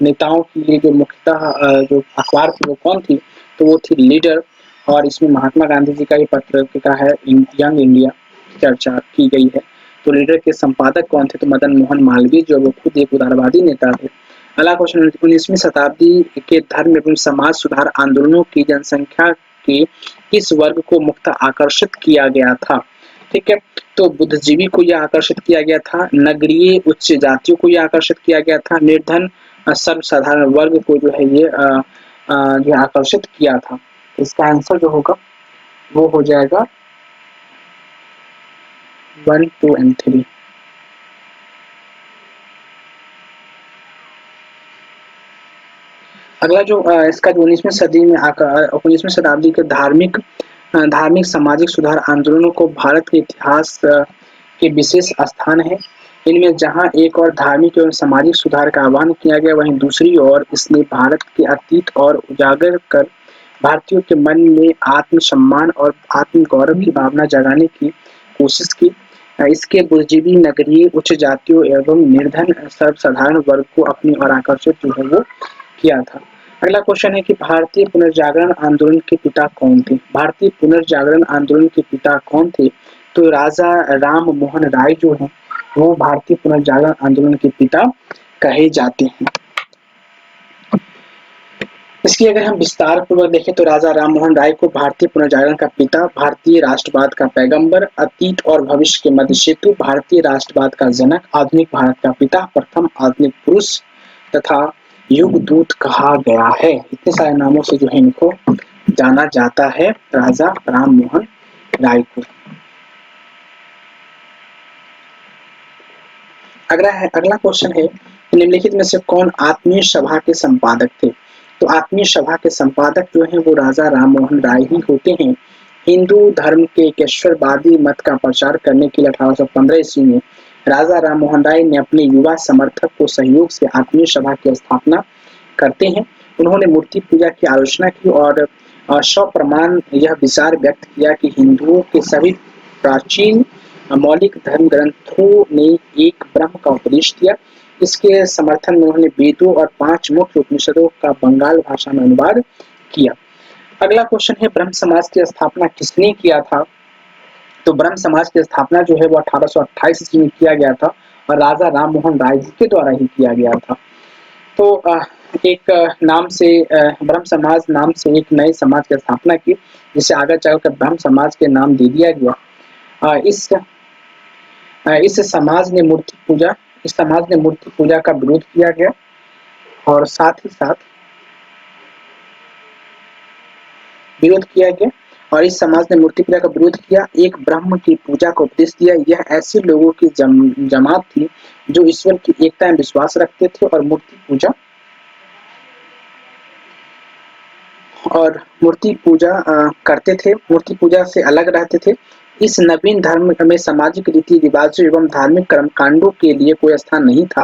नेताओं की ये जो मुख्यतः जो अखबार थी वो कौन थी? तो वो थी लीडर और इसमें महात्मा गांधी जी का ये पत्रिका है यंग इंडिया चर्चा की गई है। तो लीडर के संपादक कौन थे? तो मदन मोहन मालवीय जो वो खुद एक उदारवादी नेता थे। अगला क्वेश्चन, 19वीं शताब्दी के धर्म एवं समाज सुधार आंदोलनों की जनसंख्या के किस वर्ग को मुख्यतः आकर्षित किया गया था? ठीक है, तो बुद्धिजीवी को यह आकर्षित किया गया था। नगरीय उच्च जातियों को यह आकर्षित किया गया था। निर्धन सर्वसाधारण वर्ग को जो है ये आकर्षित किया था। इसका आंसर जो होगा वो हो जाएगा 1, 2 and 3। अगला जो इसका जो 19वीं शताब्दी के धार्मिक सामाजिक सुधार आंदोलनों को भारत के इतिहास के विशेष स्थान है। इनमें जहां एक और धार्मिक एवं सामाजिक सुधार का आह्वान किया गया, वहीं दूसरी ओर इसने भारत के अतीत और उजागर कर भारतीयों के मन में आत्मसम्मान और आत्म गौरव की भावना जगाने की कोशिश की। इसके बुद्धिजीवी नगरीय उच्च जातियों एवं निर्धन सर्वसाधारण वर्ग को अपनी ओर आकर्षित जो है वो किया था। अगला क्वेश्चन है कि भारतीय पुनर्जागरण आंदोलन के पिता कौन थे? भारतीय पुनर्जागरण आंदोलन के पिता कौन थे? तो राजा राम मोहन राय जो है वो भारतीय पुनर्जागरण आंदोलन के पिता कहे जाते हैं। इसकी अगर हम विस्तार पूर्वक देखें तो राजा राममोहन राय को भारतीय पुनर्जागरण का पिता, भारतीय राष्ट्रवाद का पैगंबर, अतीत और भविष्य के मध्य सेतु, भारतीय राष्ट्रवाद का जनक, आधुनिक भारत का पिता, प्रथम आधुनिक पुरुष तथा युग दूत कहा गया है। इतने सारे नामों से जो है इनको जाना जाता है राजा राममोहन राय को। अगला क्वेश्चन है, निम्नलिखित में से कौन आत्मीय सभा के संपादक थे? तो आत्मीय सभा के संपादक जो हैं वो राजा राममोहन राय ही होते हैं। हिंदू धर्म के एकेश्वरवादी मत का प्रचार करने के लिए 1815 ईस्वी में राजा राममोहन राय ने अपने युवा समर्थक को सहयोग से आत्मीय सभा की स्थापना करते हैं। उन्होंने मूर्ति पूजा की आलोचना की और सप्रमाण यह विचार व्यक्त किया कि हिंदुओं के सभी प्राचीन मौलिक धर्म ग्रंथों ने एक ब्रह्म का उपदेश दिया। इसके समर्थन में उन्होंने वेदों और 5 मुख्य उपनिषदों का बंगाल भाषा में अनुवाद किया। अगला क्वेश्चन है, ब्रह्म समाज की स्थापना किसने किया था? तो ब्रह्म समाज की स्थापना जो है वो 1828 ईस्वी में किया गया था और राजा राममोहन राय जी के द्वारा ही किया गया था। तो एक नाम से ब्रह्म समाज नाम से एक नए समाज की स्थापना की, जिसे आगे चलकर ब्रह्म समाज के नाम दे दिया गया। इस समाज ने मूर्ति पूजा का विरोध किया गया और साथ ही साथ और इस समाज ने मूर्ति पूजा का विरोध किया, एक ब्रह्म की पूजा का उपदेश दिया। यह ऐसे लोगों की जमात थी जो ईश्वर की एकता में विश्वास रखते थे और मूर्ति पूजा करते थे, मूर्ति पूजा से अलग रहते थे। इस नवीन धर्म में सामाजिक रीति रिवाजों एवं धार्मिक कर्मकांडों के लिए कोई स्थान नहीं था।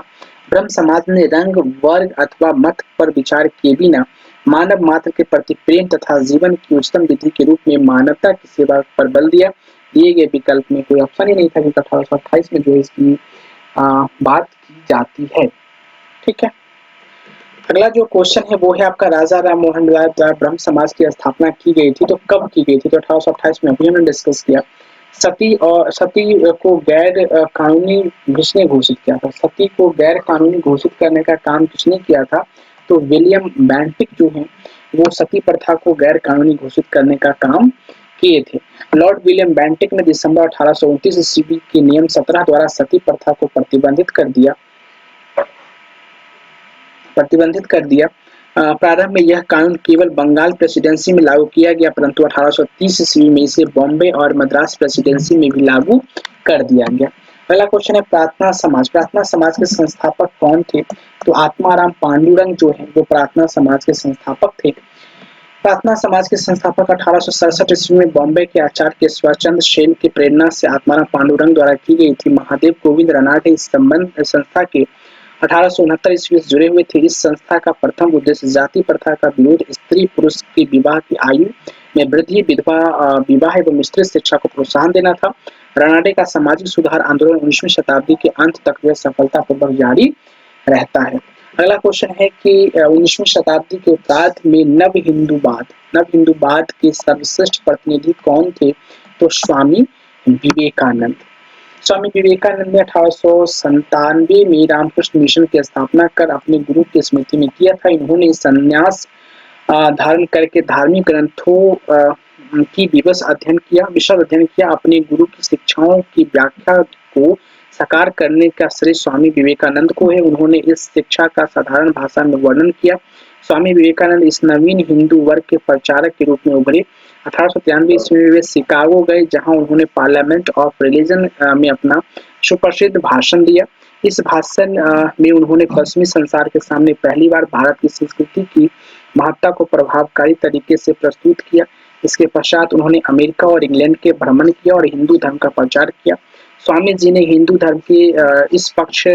ब्रह्म समाज ने रंग, वर्ग अथवा मत पर विचार किए बिना मानव मात्र के प्रति प्रेम तथा जीवन की उच्चतम विधि के रूप में मानवता की सेवा पर बल दिया। दिए गए विकल्प में कोई ऑप्शन ही नहीं था, क्योंकि 1828 में जो इसकी बात की जाती है। ठीक है, अगला जो क्वेश्चन है वो है आपका, राजा राममोहन राय द्वारा ब्रह्म समाज की स्थापना की गई थी, तो कब की गई थी? तो 1828 में, अभी हमने डिस्कस किया। सती को गैर कानूनी किसने घोषित किया था? सती को गैर कानूनी घोषित करने का काम किसने किया था? तो विलियम बेंटिक जो है वो सती प्रथा को गैर कानूनी घोषित करने का काम किए थे। लॉर्ड विलियम बेंटिक ने दिसंबर 1829 ईस्वी के नियम 17 द्वारा सती प्रथा को प्रतिबंधित कर दिया। प्रारंभ में यह कानून केवल बंगाल प्रेसिडेंसी में लागू किया गया, परंतु 1830 ईस्वी में इसे बॉम्बे और मद्रास प्रेसिडेंसी में भी लागू कर दिया गया। पहला क्वेश्चन है, प्रार्थना समाज के संस्थापक कौन थे? तो आत्माराम पांडुरंग जो है वो प्रार्थना समाज के संस्थापक थे। प्रार्थना समाज के संस्थापक 1867 ईस्वी में बॉम्बे के आचार्य केशवचंद्र सेन की प्रेरणा से आत्माराम पांडुरंग द्वारा की गई थी। महादेव गोविंद रनाटे इस संस्था के 1869 ईस्वी से जुड़े हुए थे। इस संस्था का प्रथम उद्देश्य जाति प्रथा का विरोध, स्त्री पुरुष की विवाह की आयु में वृद्धि, विधवा विवाह एवं स्त्री शिक्षा को प्रोत्साहन देना था। रनाटे का सामाजिक सुधार आंदोलन 19वीं शताब्दी के अंत तक वह सफलतापूर्वक जारी रहता है। अगला क्वेश्चन है कि 19वीं शताब्दी के उत्तरार्ध में नव हिंदूवाद के सर्वश्रेष्ठ प्रतिनिधि कौन थे? तो स्वामी विवेकानंद ने 1897 में रामकृष्ण मिशन की स्थापना कर अपने गुरु की स्मृति में किया था। इन्होंने संन्यास धारण करके धार्मिक ग्रंथों की विशद अध्ययन किया। अपने गुरु की शिक्षाओं की व्याख्या को साकार करने का श्रेय स्वामी विवेकानंद को है। उन्होंने इस शिक्षा का साधारण भाषा में वर्णन किया। स्वामी विवेकानंद इस नवीन हिंदू वर्ग के प्रचारक के रूप में उभरे। 1893 ईस्वी में वे शिकागो गए, जहां उन्होंने पार्लियामेंट ऑफ रिलीजन में अपना सुप्रसिद्ध भाषण दिया। इस भाषण में उन्होंने पश्चिमी संसार के सामने पहली बार भारत की संस्कृति की महत्ता को प्रभावकारी तरीके से प्रस्तुत किया। इसके पश्चात उन्होंने अमेरिका और इंग्लैंड के भ्रमण किया और हिंदू धर्म का प्रचार किया। स्वामी जी ने हिंदू धर्म के इस पक्ष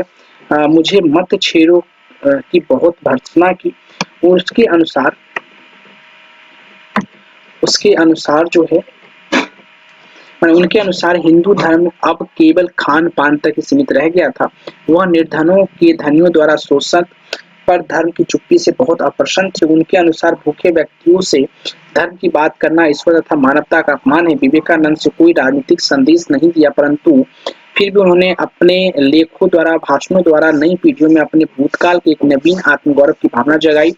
मुझे मत छेड़ो की बहुत भर्त्सना की। उनके अनुसार हिंदू धर्म अब केवल खान पान तक ही सीमित रह गया था। वह निर्धनों के धनियों द्वारा शोषण पर धर्म की चुप्पी से बहुत अप्रसन्न थे। उनके अनुसार भूखे व्यक्तियों से धर्म की बात करना ईश्वर तथा मानवता का अपमान है। विवेकानंद से कोई राजनीतिक संदेश नहीं दिया, परंतु फिर भी उन्होंने अपने लेखों द्वारा, भाषणों द्वारा नई पीढ़ियों में अपने भूतकाल के एक नवीन आत्मगौरव की भावना जगाई।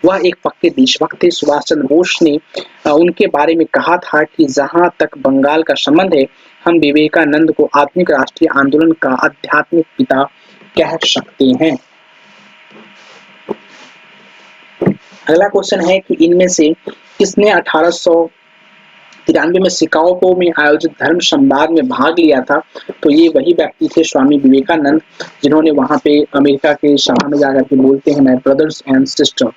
वह एक पक्के देशभक्त थे। सुभाष चंद्र बोस ने उनके बारे में कहा था कि जहाँ तक बंगाल का संबंध है, हम विवेकानंद को आधुनिक राष्ट्रीय आंदोलन का आध्यात्मिक पिता कह सकते हैं। अगला क्वेश्चन है कि इनमें से किसने 1893 में शिकागो में आयोजित धर्म संवाद में भाग लिया था? तो ये वही व्यक्ति थे, स्वामी विवेकानंद, जिन्होंने वहां पे अमेरिका के सभा में जाकर के बोलते हैं, my brothers and sister.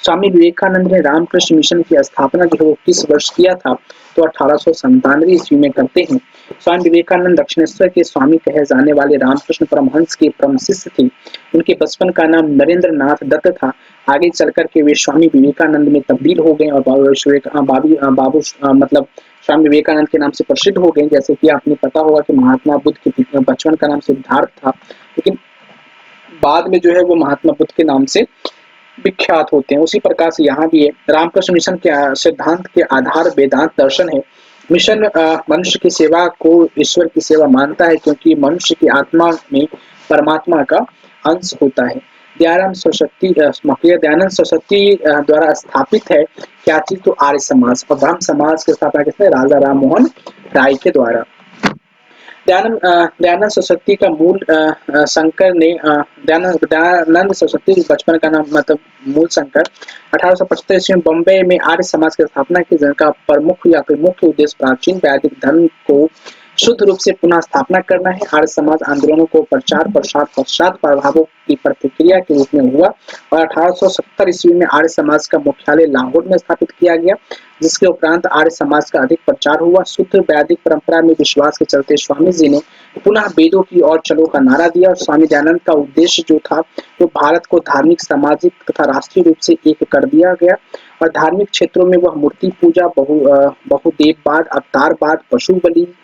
Swami Vivekananda ने रामकृष्ण मिशन की स्थापना जो है वो किस वर्ष किया था? तो 1897 ईस्वी में करते हैं। स्वामी विवेकानंद दक्षिणेश्वर के स्वामी कहे जाने वाले रामकृष्ण परमहंस के परम शिष्य थे। उनके बचपन का नाम नरेंद्र नाथ दत्त था। आगे चलकर के वे स्वामी विवेकानंद में तब्दील हो गए और मतलब स्वामी विवेकानंद के नाम से प्रसिद्ध हो गए। जैसे कि आपने पता होगा कि महात्मा बुद्ध के बचपन का नाम सिद्धार्थ था, लेकिन बाद में जो है वो महात्मा बुद्ध के नाम से विख्यात होते हैं। उसी प्रकार से यहाँ भी है। रामकृष्ण मिशन के सिद्धांत के आधार वेदांत दर्शन है। मिशन मनुष्य की सेवा को ईश्वर की सेवा मानता है, क्योंकि मनुष्य की आत्मा में परमात्मा का अंश होता है। दयानंद सरस्वती द्वारा स्थापित है क्या चीज? तो आर्य समाज। और ब्रह्म समाज की स्थापना किसने? राजा राम मोहन राय के द्वारा। दयानंद सरस्वती का मूल शंकर ने दयानंद सरस्वती बचपन का नाम मतलब मूल शंकर 1875 ईस्वी में बम्बई में आर्य समाज की स्थापना की, जिनका प्रमुख या फिर मुख्य उद्देश्य प्राचीन वैदिक धर्म को शुद्ध रूप से पुनः स्थापना करना है। आर्य समाज आंदोलनों को प्रचार प्रसार पश्चात प्रभावों की प्रतिक्रिया के रूप में हुआ और 1870 ईस्वी में आर्य समाज का मुख्यालय लाहौर में स्थापित किया गया, जिसके उपरांत आर्य समाज का अधिक प्रचार हुआ। शुद्ध वैदिक परंपरा में विश्वास के चलते स्वामी जी ने पुनः वेदों की ओर चलो का नारा दिया और स्वामी दयानंद का उद्देश्य जो था वो भारत को धार्मिक, सामाजिक तथा राष्ट्रीय रूप से एक कर दिया गया। और धार्मिक क्षेत्रों में वह मूर्ति पूजा, बहुदेववाद, अवतारवाद, पशु बलि,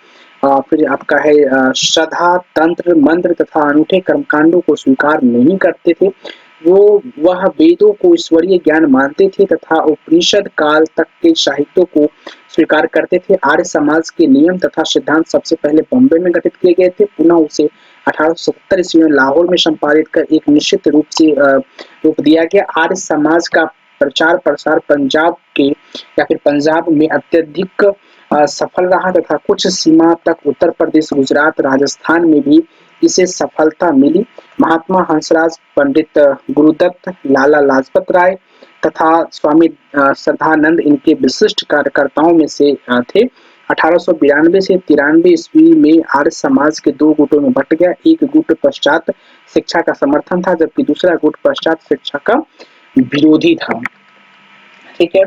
फिर आपका है श्रद्धा, तंत्र, मंत्र तथा अनूठे कर्मकांडों को स्वीकार नहीं करते थे। वह वेदों को ईश्वरीय ज्ञान मानते थे तथा उपनिषद काल तक के साहित्यों को स्वीकार करते थे। आर्य समाज के नियम तथा सिद्धांत सबसे पहले बॉम्बे में गठित किए गए थे, पुनः उसे 1870 ईस्वी में लाहौर में संपादित कर एक निश्चित रूप दिया गया। आर्य समाज का प्रचार प्रसार पंजाब के या फिर पंजाब में अत्यधिक सफल रहा तथा कुछ सीमा तक उत्तर प्रदेश, गुजरात, राजस्थान में भी इसे सफलता मिली। महात्मा हंसराज, पंडित गुरुदत्त, लाला लाजपत राय तथा स्वामी श्रद्धानंद इनके विशिष्ट कार्यकर्ताओं में से थे। 1892 से 93 ईस्वी में आर्य समाज के दो गुटों में बंट गया। एक गुट पश्चात शिक्षा का समर्थन था, जबकि दूसरा गुट पश्चात शिक्षा का विरोधी था। ठीक है।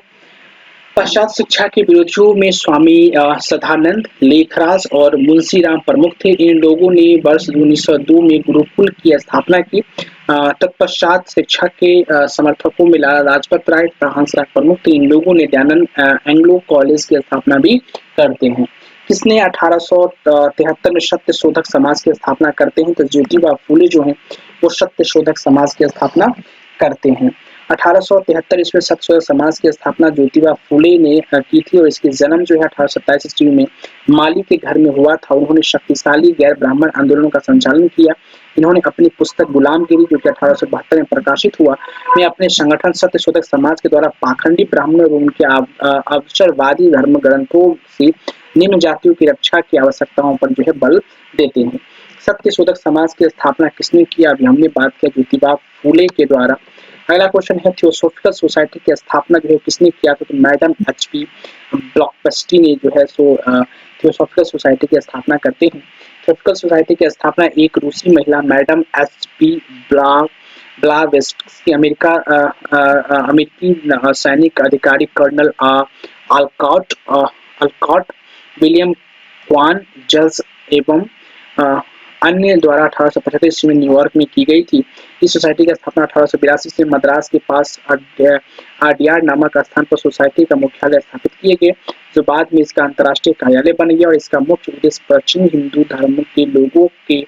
पश्चात शिक्षा के विरोधियों में स्वामी सदानंद, लेखराज और मुंशीराम प्रमुख थे। इन लोगों ने वर्ष 1902 में गुरुकुल की स्थापना की। तत्पश्चात शिक्षा के समर्थकों में लाला लाजपत राय तथा हंसराज प्रमुख थे। इन लोगों ने दयानंद एंग्लो कॉलेज की स्थापना भी करते हैं। किसने 1873 में सत्य शोधक समाज की स्थापना करते हैं? तो ज्योतिबा फूले जो हैं वो सत्य शोधक समाज की स्थापना करते हैं। 1873 ईस्वी में सत्य शोधक समाज की स्थापना ज्योतिबा फूले ने की थी और इसके जन्म जो है 1827 ईस्वी में माली के घर में हुआ था। उन्होंने शक्तिशाली गैर ब्राह्मण आंदोलनों का संचालन किया। इन्होंने अपनी पुस्तक गुलामगिरी जो कि 1872 में प्रकाशित हुआ में अपने संगठन सत्य शोधक समाज के द्वारा पाखंडी ब्राह्मण और उनके अवसरवादी धर्म ग्रंथों से निम्न जातियों की रक्षा की आवश्यकताओं पर जो है बल देते हैं। सत्य शोधक समाज की स्थापना किसने किया? अभी हमने बात किया ज्योतिबा फूले के द्वारा। अगला क्वेश्चन है थियोसॉफिकल सोसाइटी की स्थापना जो है किसने किया? तो मैडम एच.पी. ब्लॉकबस्टी ने जो है सो थियोसॉफिकल सोसाइटी की स्थापना करते हैं। थियोसॉफिकल सोसाइटी की स्थापना एक रूसी महिला मैडम एच.पी. ब्लॉकबस्टी अमेरिकी सैनिक अधिकारी कर्नल अल्कॉट, विलियम क्वान जज एवं अन्य द्वारा 1875 ईस्वी में न्यूयॉर्क में की गई थी। इस सोसाइटी की स्थापना 1882 से मद्रास के पास अडियार नामक स्थान पर सोसाइटी का मुख्यालय स्थापित किए गए, जो बाद में इसका अंतर्राष्ट्रीय कार्यालय बन गया और इसका मुख्य उद्देश्य प्राचीन हिंदू धर्म के लोगों के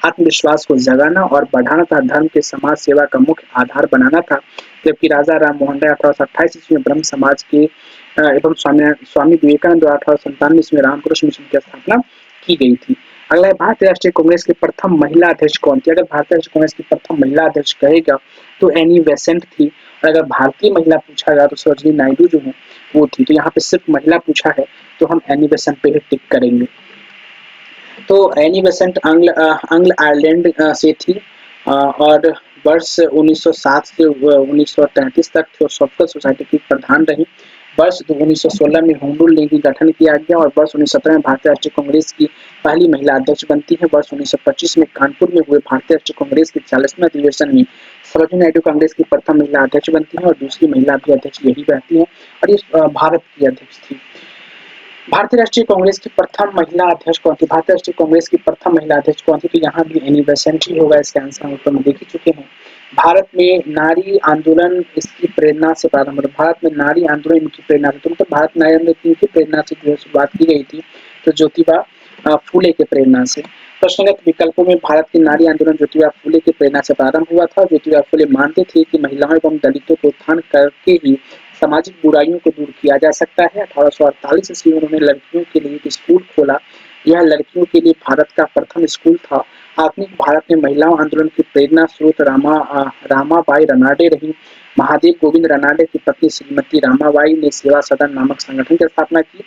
आत्मविश्वास को जगाना और बढ़ाना तथा धर्म के समाज सेवा का मुख्य आधार बनाना था। जबकि राजा राम मोहन राय 1828 ईस्वी में ब्रह्म समाज के एवं स्वामी विवेकानंद द्वारा 1897 ईस्वी में रामकृष्ण मिशन की स्थापना की गई थी। अगला है भारतीय राष्ट्रीय कांग्रेस की प्रथम महिला अध्यक्ष कौन थी? अगर भारतीय राष्ट्रीय कांग्रेस की प्रथम महिला अध्यक्ष कहेगा तो एनी बेसेंट थी, और अगर भारतीय महिला पूछा गया तो सरोजिनी नायडू जो है वो थी। तो यहाँ पे सिर्फ महिला पूछा है तो हम एनी बेसेंट पे ही टिक करेंगे। तो एनी बेसेंट अंग्ल आयरलैंड से थी, और वर्ष 1907 से 1933 तक थियोसॉफिकल सोसाइटी की प्रधान रही। वर्ष 1916 में होम रूल लीग का गठन किया गया, और वर्ष 1917 में भारतीय राष्ट्रीय कांग्रेस की पहली महिला अध्यक्ष बनती है। वर्ष 1925 में कानपुर में हुए भारतीय राष्ट्रीय कांग्रेस के 40वें अधिवेशन में सरोजिनी नायडू कांग्रेस की प्रथम महिला अध्यक्ष बनती है, और दूसरी महिला भी अध्यक्ष यही रहती है, और ये भारत की अध्यक्ष थी। भारतीय राष्ट्रीय कांग्रेस की प्रथम महिला अध्यक्ष कौन थी? भारतीय राष्ट्रीय कांग्रेस की प्रथम महिला अध्यक्ष कौन थी? तो यहाँ भी एनी बेसेंट ही होगा, इसका आंसर हम ऊपर में देख ही चुके हैं। भारत में नारी आंदोलन इसकी प्रेरणा से प्रारंभ हुआ। भारत में नारी आंदोलन इनकी प्रेरणा से, तो भारत नारी आंदोलन इनकी प्रेरणा से जो शुरुआत की गई थी, तो ज्योतिबा फूले के प्रेरणा से। प्रश्नगत विकल्पों में भारत की नारी आंदोलन ज्योतिबा फूले की प्रेरणा से प्रारंभ हुआ था। ज्योतिबा फूले मानते थे कि महिलाओं एवं दलितों को उत्थान करके ही सामाजिक बुराइयों को दूर किया जा सकता है। 1848 ईस्वी में उन्होंने लड़कियों के लिए एक स्कूल खोला। यह लड़कियों के लिए भारत का प्रथम स्कूल था। आधुनिक भारत में महिलाओं आंदोलन की प्रेरणा स्रोत रामाबाई रनाडे रही। महादेव गोविंद रनाडे की पत्नी श्रीमती रामाबाई ने सेवा सदन नामक संगठन की स्थापना की।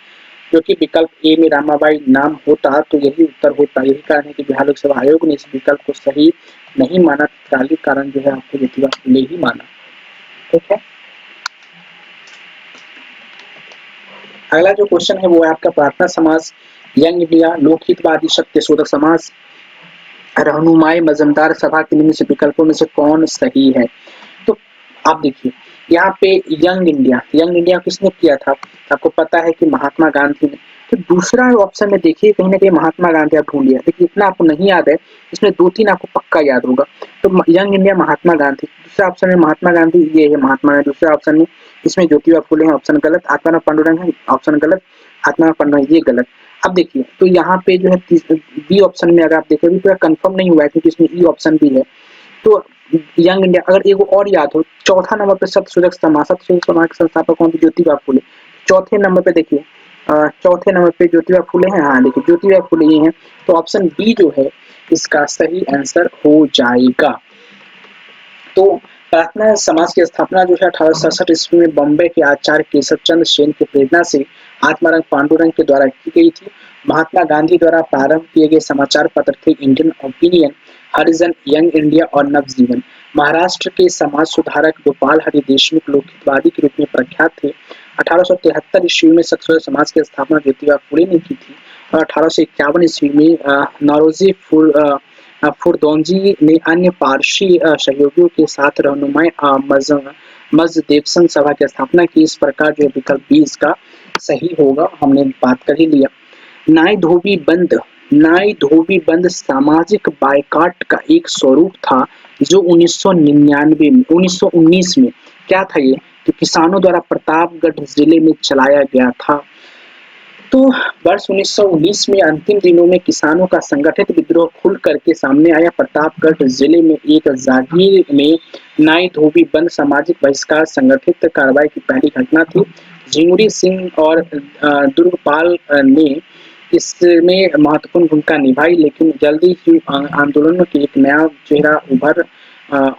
क्योंकि विकल्प ए में रामाबाई नाम होता तो यही उत्तर होता। यही कारण है कि बिहार लोक सेवा आयोग ने इस विकल्प को सही नहीं माना। तत्कालीन कारण जो है आपको ज्योतिबा फूले ही माना। ठीक है, अगला जो क्वेश्चन है वो है आपका प्रार्थना समाज, यंग इंडिया, लोकहितवादी, सत्य शोधक समाज, रहनुमाई मजमदार सभा के निम्न से विकल्पों में से कौन सही है? तो आप देखिए यहाँ पे यंग इंडिया किसने किया था? आपको पता है कि महात्मा गांधी ने। तो दूसरा ऑप्शन में देखिए कहीं ना कहीं महात्मा गांधी आप ढूंढ लिया, लेकिन इतना आपको नहीं याद है, इसमें 2-3 आपको पक्का याद होगा। तो यंग इंडिया महात्मा गांधी, दूसरा ऑप्शन में महात्मा गांधी, ये है महात्मा गांधी दूसरा ऑप्शन में। इसमें ज्योतिबा फूले है, ऑप्शन गलत। आत्माराम पांडुरंग है, ऑप्शन गलत। आत्माराम पांडुरंग ये गलत। अब देखिए तो यहाँ पे जो है बी ऑप्शन में अगर आप देखें तो कंफर्म नहीं हुआ है, क्योंकि इसमें ई ऑप्शन भी है। तो यंग इंडिया, अगर एक और याद हो, चौथा नंबर पे सत्य शोधक समाज के संस्थापक कौन थे? ज्योतिबा फूले। चौथे नंबर पे देखिए, चौथे नंबर पे ज्योतिबा फूले हैं। हाँ देखिए ज्योतिबा फूले ये हैं, तो ऑप्शन बी जो है इसका सही आंसर हो जाएगा। तो प्रार्थना समाज की स्थापना जो है 1867 ईस्वी में बॉम्बे के आचार्य केशव चंद्र सेन की प्रेरणा से आत्माराम पांडुरंग के द्वारा की गई थी। महात्मा गांधी द्वारा प्रारंभ किए गए समाचार पत्र थे इंडियन ओपिनियन, हरिजन, यंग इंडिया और नवजीवन। महाराष्ट्र के समाज सुधारक गोपाल हरि देशमुख लोकहितवादी के रूप में प्रख्यात थे। 1873 ईस्वी में सत्य समाज की स्थापना ज्योतिबा फूले ने की थी, और 1851 ईस्वी में नौरोजी फुरदौंजी ने अन्य पारसी सहयोगियों के साथ रहनुमाई मजदेवसन सभा की स्थापना की। इस प्रकार जो विकल्प बी इसका सही होगा, हमने बात कर ही लिया। नाई धोबी बंद सामाजिक बायकॉट का एक स्वरूप था जो 1919 में क्या था ये, तो किसानों द्वारा प्रतापगढ़ जिले में चलाया गया था। तो वर्ष 1919 में अंतिम दिनों में किसानों का संगठित विद्रोह खुल करके सामने आया। प्रतापगढ़ जिले में एक जागीर में नाई धोबी बंद सामाजिक बहिष्कार संगठित कार्रवाई की पहली घटना थी। झिंगुरी सिंह और दुर्गपाल ने इसमें महत्वपूर्ण भूमिका निभाई, लेकिन जल्दी ही आंदोलन के एक नया चेहरा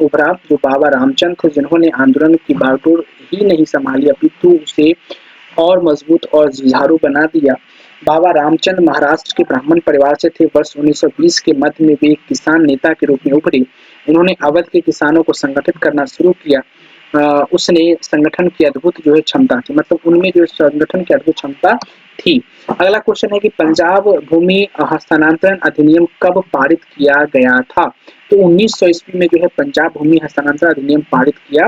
उभरा जो बाबा रामचंद्र थे, जिन्होंने आंदोलन की बागडोर ही नहीं संभाली अपितु उसे और मजबूत और जुझारू बना दिया। बाबा रामचंद्र महाराष्ट्र के ब्राह्मण परिवार से थे। वर्ष 1920 के मध्य में वे एक किसान नेता के रूप में उभरे। उन्होंने अवध के किसानों को संगठित करना शुरू किया। उसने संगठन की अद्भुत जो है क्षमता थी, मतलब उनमें जो संगठन की अद्भुत क्षमता थी। अगला क्वेश्चन है कि पंजाब भूमि हस्तांतरण अधिनियम कब पारित किया गया था? तो 1900 ईस्वी में जो है पंजाब भूमि हस्तांतरण अधिनियम पारित किया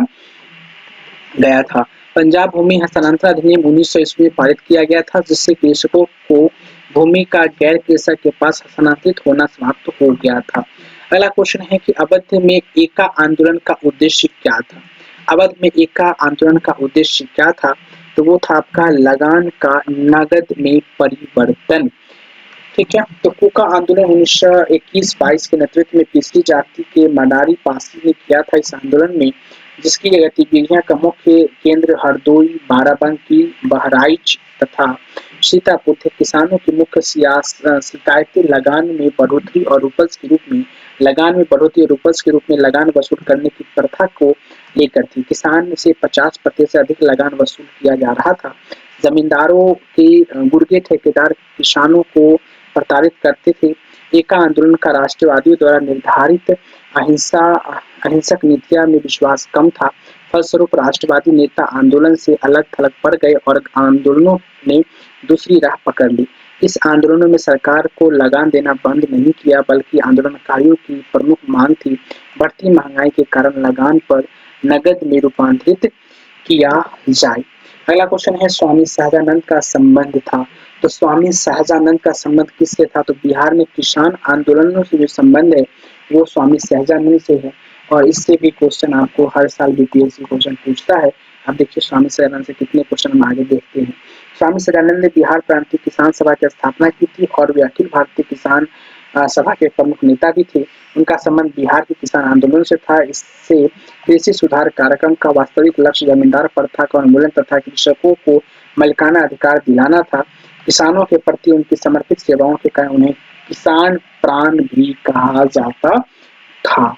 गया था। पंजाब भूमि हस्तांतरण अधिनियम 1900 ईस्वी में पारित किया गया था, जिससे कृषकों को भूमि का गैर कृषक के पास हस्तांतरित होना समाप्त हो गया था। अगला क्वेश्चन है कि अवध में एका आंदोलन का उद्देश्य क्या था? अवध में एका आंदोलन का उद्देश्य क्या था? तो वो था आपका लगान का नगद में परिवर्तन। ठीक है, तो कुका आंदोलन 1921-22 के नेतृत्व में पिछड़ी जाति के मनारी पासी ने किया था। इस आंदोलन में जिसकी गतिविधियां का मुख्य केंद्र हरदोई, बाराबंकी, बहराइच तथा सीतापुर थे। किसानों की मुख्य शिकायतें लगान में बढ़ोतरी और उपज के रूप में लगान वसूल करने की प्रथा को लेकर थी। किसान से 50% से अधिक लगान वसूल किया जा रहा था। जमींदारों के गुर्गे ठेकेदार किसानों को प्रताड़ित करते थे। एका आंदोलन का राष्ट्रवादियों द्वारा निर्धारित अहिंसक नीतियां में विश्वास कम था। फलस्वरूप राष्ट्रवादी नेता आंदोलन से अलग-थलग पड़ गए और आंदोलनों ने दूसरी राह पकड़ ली। इस आंदोलनों में सरकार को लगान देना बंद नहीं किया, बल्कि आंदोलनकारियों की प्रमुख मांग थी बढ़ती महंगाई के कारण लगान पर नकद में रूपांतरित किया जाए। अगला क्वेश्चन है, स्वामी सहजानंद का संबंध था। तो स्वामी सहजानंद का संबंध किससे था? तो बिहार में किसान आंदोलनों से जो संबंध है वो स्वामी सहजानंद से है। और इससे भी क्वेश्चन आपको हर साल बीपीएससी क्वेश्चन पूछता है। अब देखिए स्वामी सहजानंद से कितने क्वेश्चन हम आगे देखते हैं। स्वामी सहजानंद ने बिहार प्रांतीय किसान सभा की स्थापना की थी और वे अखिल भारतीय किसान सभा के प्रमुख नेता भी थे। उनका संबंध बिहार के किसान आंदोलन से था। इससे कृषि सुधार कार्यक्रम का वास्तविक लक्ष्य जमींदार प्रथा का उन्मूलन तथा कृषकों को मालिकाना अधिकार दिलाना था। किसानों के प्रति उनकी समर्पित सेवाओं के कारण उन्हें किसान प्राण भी कहा जाता था।